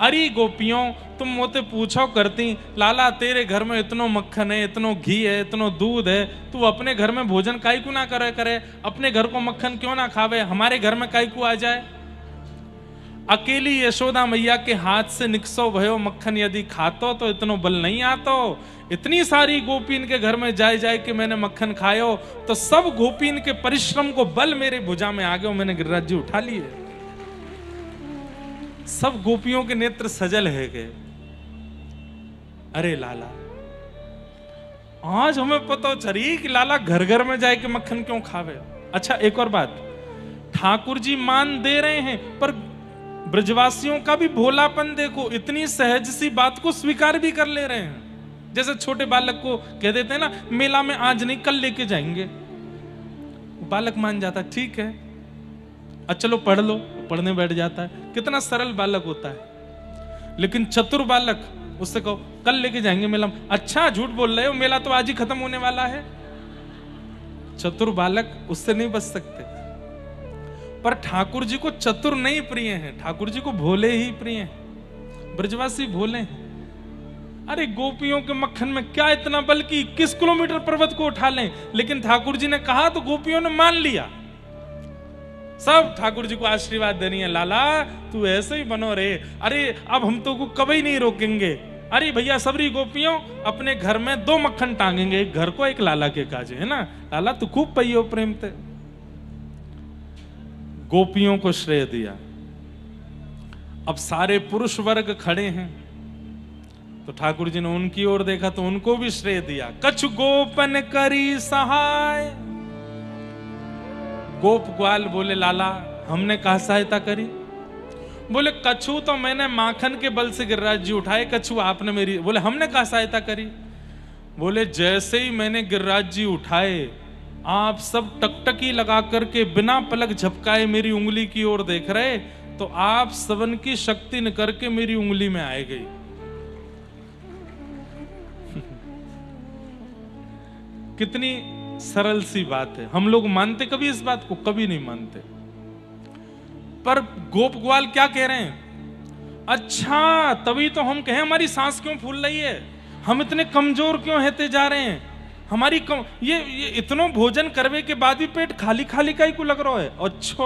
अरे गोपियों तुम मोते पूछो करती, लाला तेरे घर में इतनो मक्खन है, इतनो घी है, इतनो दूध है, तू अपने घर में भोजन काई को ना करे, अपने घर को मक्खन क्यों ना खावे, हमारे घर में काई को आ जाए। अकेली यशोदा मैया के हाथ से निकसो भयो मक्खन यदि खातो तो इतनो बल नहीं आतो। इतनी सारी गोपीन के घर में जाए जाए कि मैंने मक्खन खायो तो सब गोपीन के परिश्रम को बल मेरे भुजा में आ गए, मैंने गिरिराज जी उठा लिए। सब गोपियों के नेत्र सजल है गए। अरे लाला, आज हमें पता चली कि लाला घर घर में जाए के मक्खन क्यों खावे। अच्छा एक और बात, ठाकुर जी मान दे रहे हैं, पर ब्रजवासियों का भी भोलापन देखो, इतनी सहज सी बात को स्वीकार भी कर ले रहे हैं। जैसे छोटे बालक को कह देते हैं ना, मेला में आज नहीं कल लेके जाएंगे, बालक मान जाता है, ठीक है अच्छा चलो पढ़ लो, पढ़ने बैठ जाता है। कितना सरल बालक होता है। लेकिन चतुर बालक, उससे कहो कल लेके जाएंगे मेला में, अच्छा झूठ बोल रहे हो, मेला तो आज ही खत्म होने वाला है। चतुर बालक उससे नहीं बच सकते। पर ठाकुर जी को चतुर नहीं प्रिय हैं, ठाकुर जी को भोले ही प्रिय हैं। ब्रजवासी भोले हैं। अरे गोपियों के मक्खन में क्या इतना बल कि 21 किलोमीटर पर्वत को उठा लें, लेकिन ठाकुर जी ने कहा तो गोपियों ने मान लिया। सब ठाकुर जी को आशीर्वाद देनी है, लाला तू ऐसे ही बनो रे, अरे अब हम तो को कभी नहीं रोकेंगे। अरे भैया सबरी गोपियों अपने घर में 2 मक्खन टांगेंगे, एक घर को एक लाला के काजे, है ना। लाला तू खूब पहियो प्रेम ते। गोपियों को श्रेय दिया। अब सारे पुरुष वर्ग खड़े हैं, तो ठाकुर जी ने उनकी ओर देखा तो उनको भी श्रेय दिया। कछु गोपन करी सहाय। गोप ग्वाल बोले लाला हमने कहा सहायता करी। बोले कछु तो मैंने माखन के बल से गिरिराज जी उठाए, कछु आपने मेरी। बोले हमने कहा सहायता करी। बोले जैसे ही मैंने गिरिराज जी उठाए, आप सब टकटकी लगा करके बिना पलक झपकाए मेरी उंगली की ओर देख रहे, तो आप सबन की शक्ति न करके मेरी उंगली में आए गई। कितनी सरल सी बात है। हम लोग मानते कभी इस बात को? कभी नहीं मानते। पर गोप ग्वाल क्या कह रहे हैं? अच्छा तभी तो हम कहें हमारी सांस क्यों फूल रही है, हम इतने कमजोर क्यों होते जा रहे हैं, हमारी ये इतनो भोजन करवे के बाद भी पेट खाली खाली का ही को लग रहा है। अच्छो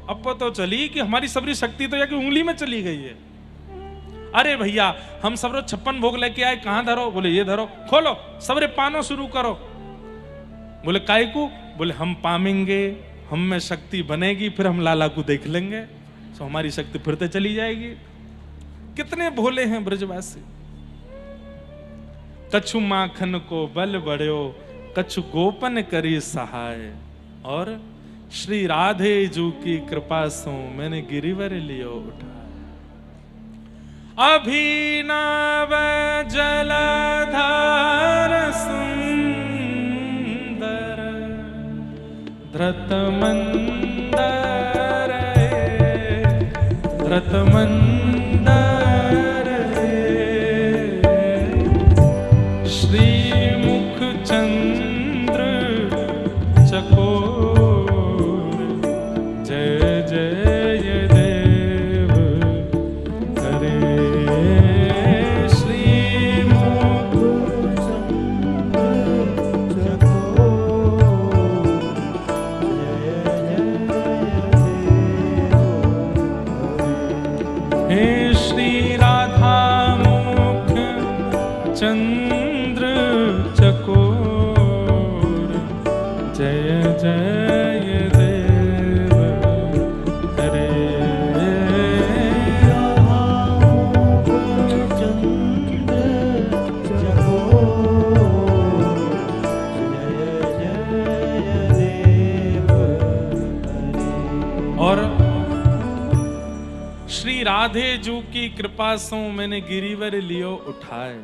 अब तो चली कि हमारी सबरी शक्ति तो या उंगली में चली गई है। अरे भैया हम सबरो 56 भोग लेके आए, कहां धरो? बोले ये धरो, खोलो सबरे पानो शुरू करो। बोले काय को? बोले हम पामेंगे, हम में शक्ति बनेगी, फिर हम लाला को देख लेंगे, तो हमारी शक्ति फिरते चली जाएगी। कितने भोले हैं ब्रजवासी। कछु माखन को बल बढ़्यो, कछु गोपन करी सहाय, और श्री राधे जू की कृपा सो मैंने गिरिवर लियो उठा। अभिनव जलधार सुंदर धृत मंदर, धृत मंदर श्री मुख चंद्र चकोर, जय जय देव हरे। श्री मुख चंद्र चकोर, जय जय देव हरे। हे श्री राधा मुख चंद्र चकोर, जय जय देव हरे। चंद्र चकोर, जय जय देव हरे। और श्री राधे जू की कृपा सो मैंने गिरिवर लियो उठाए।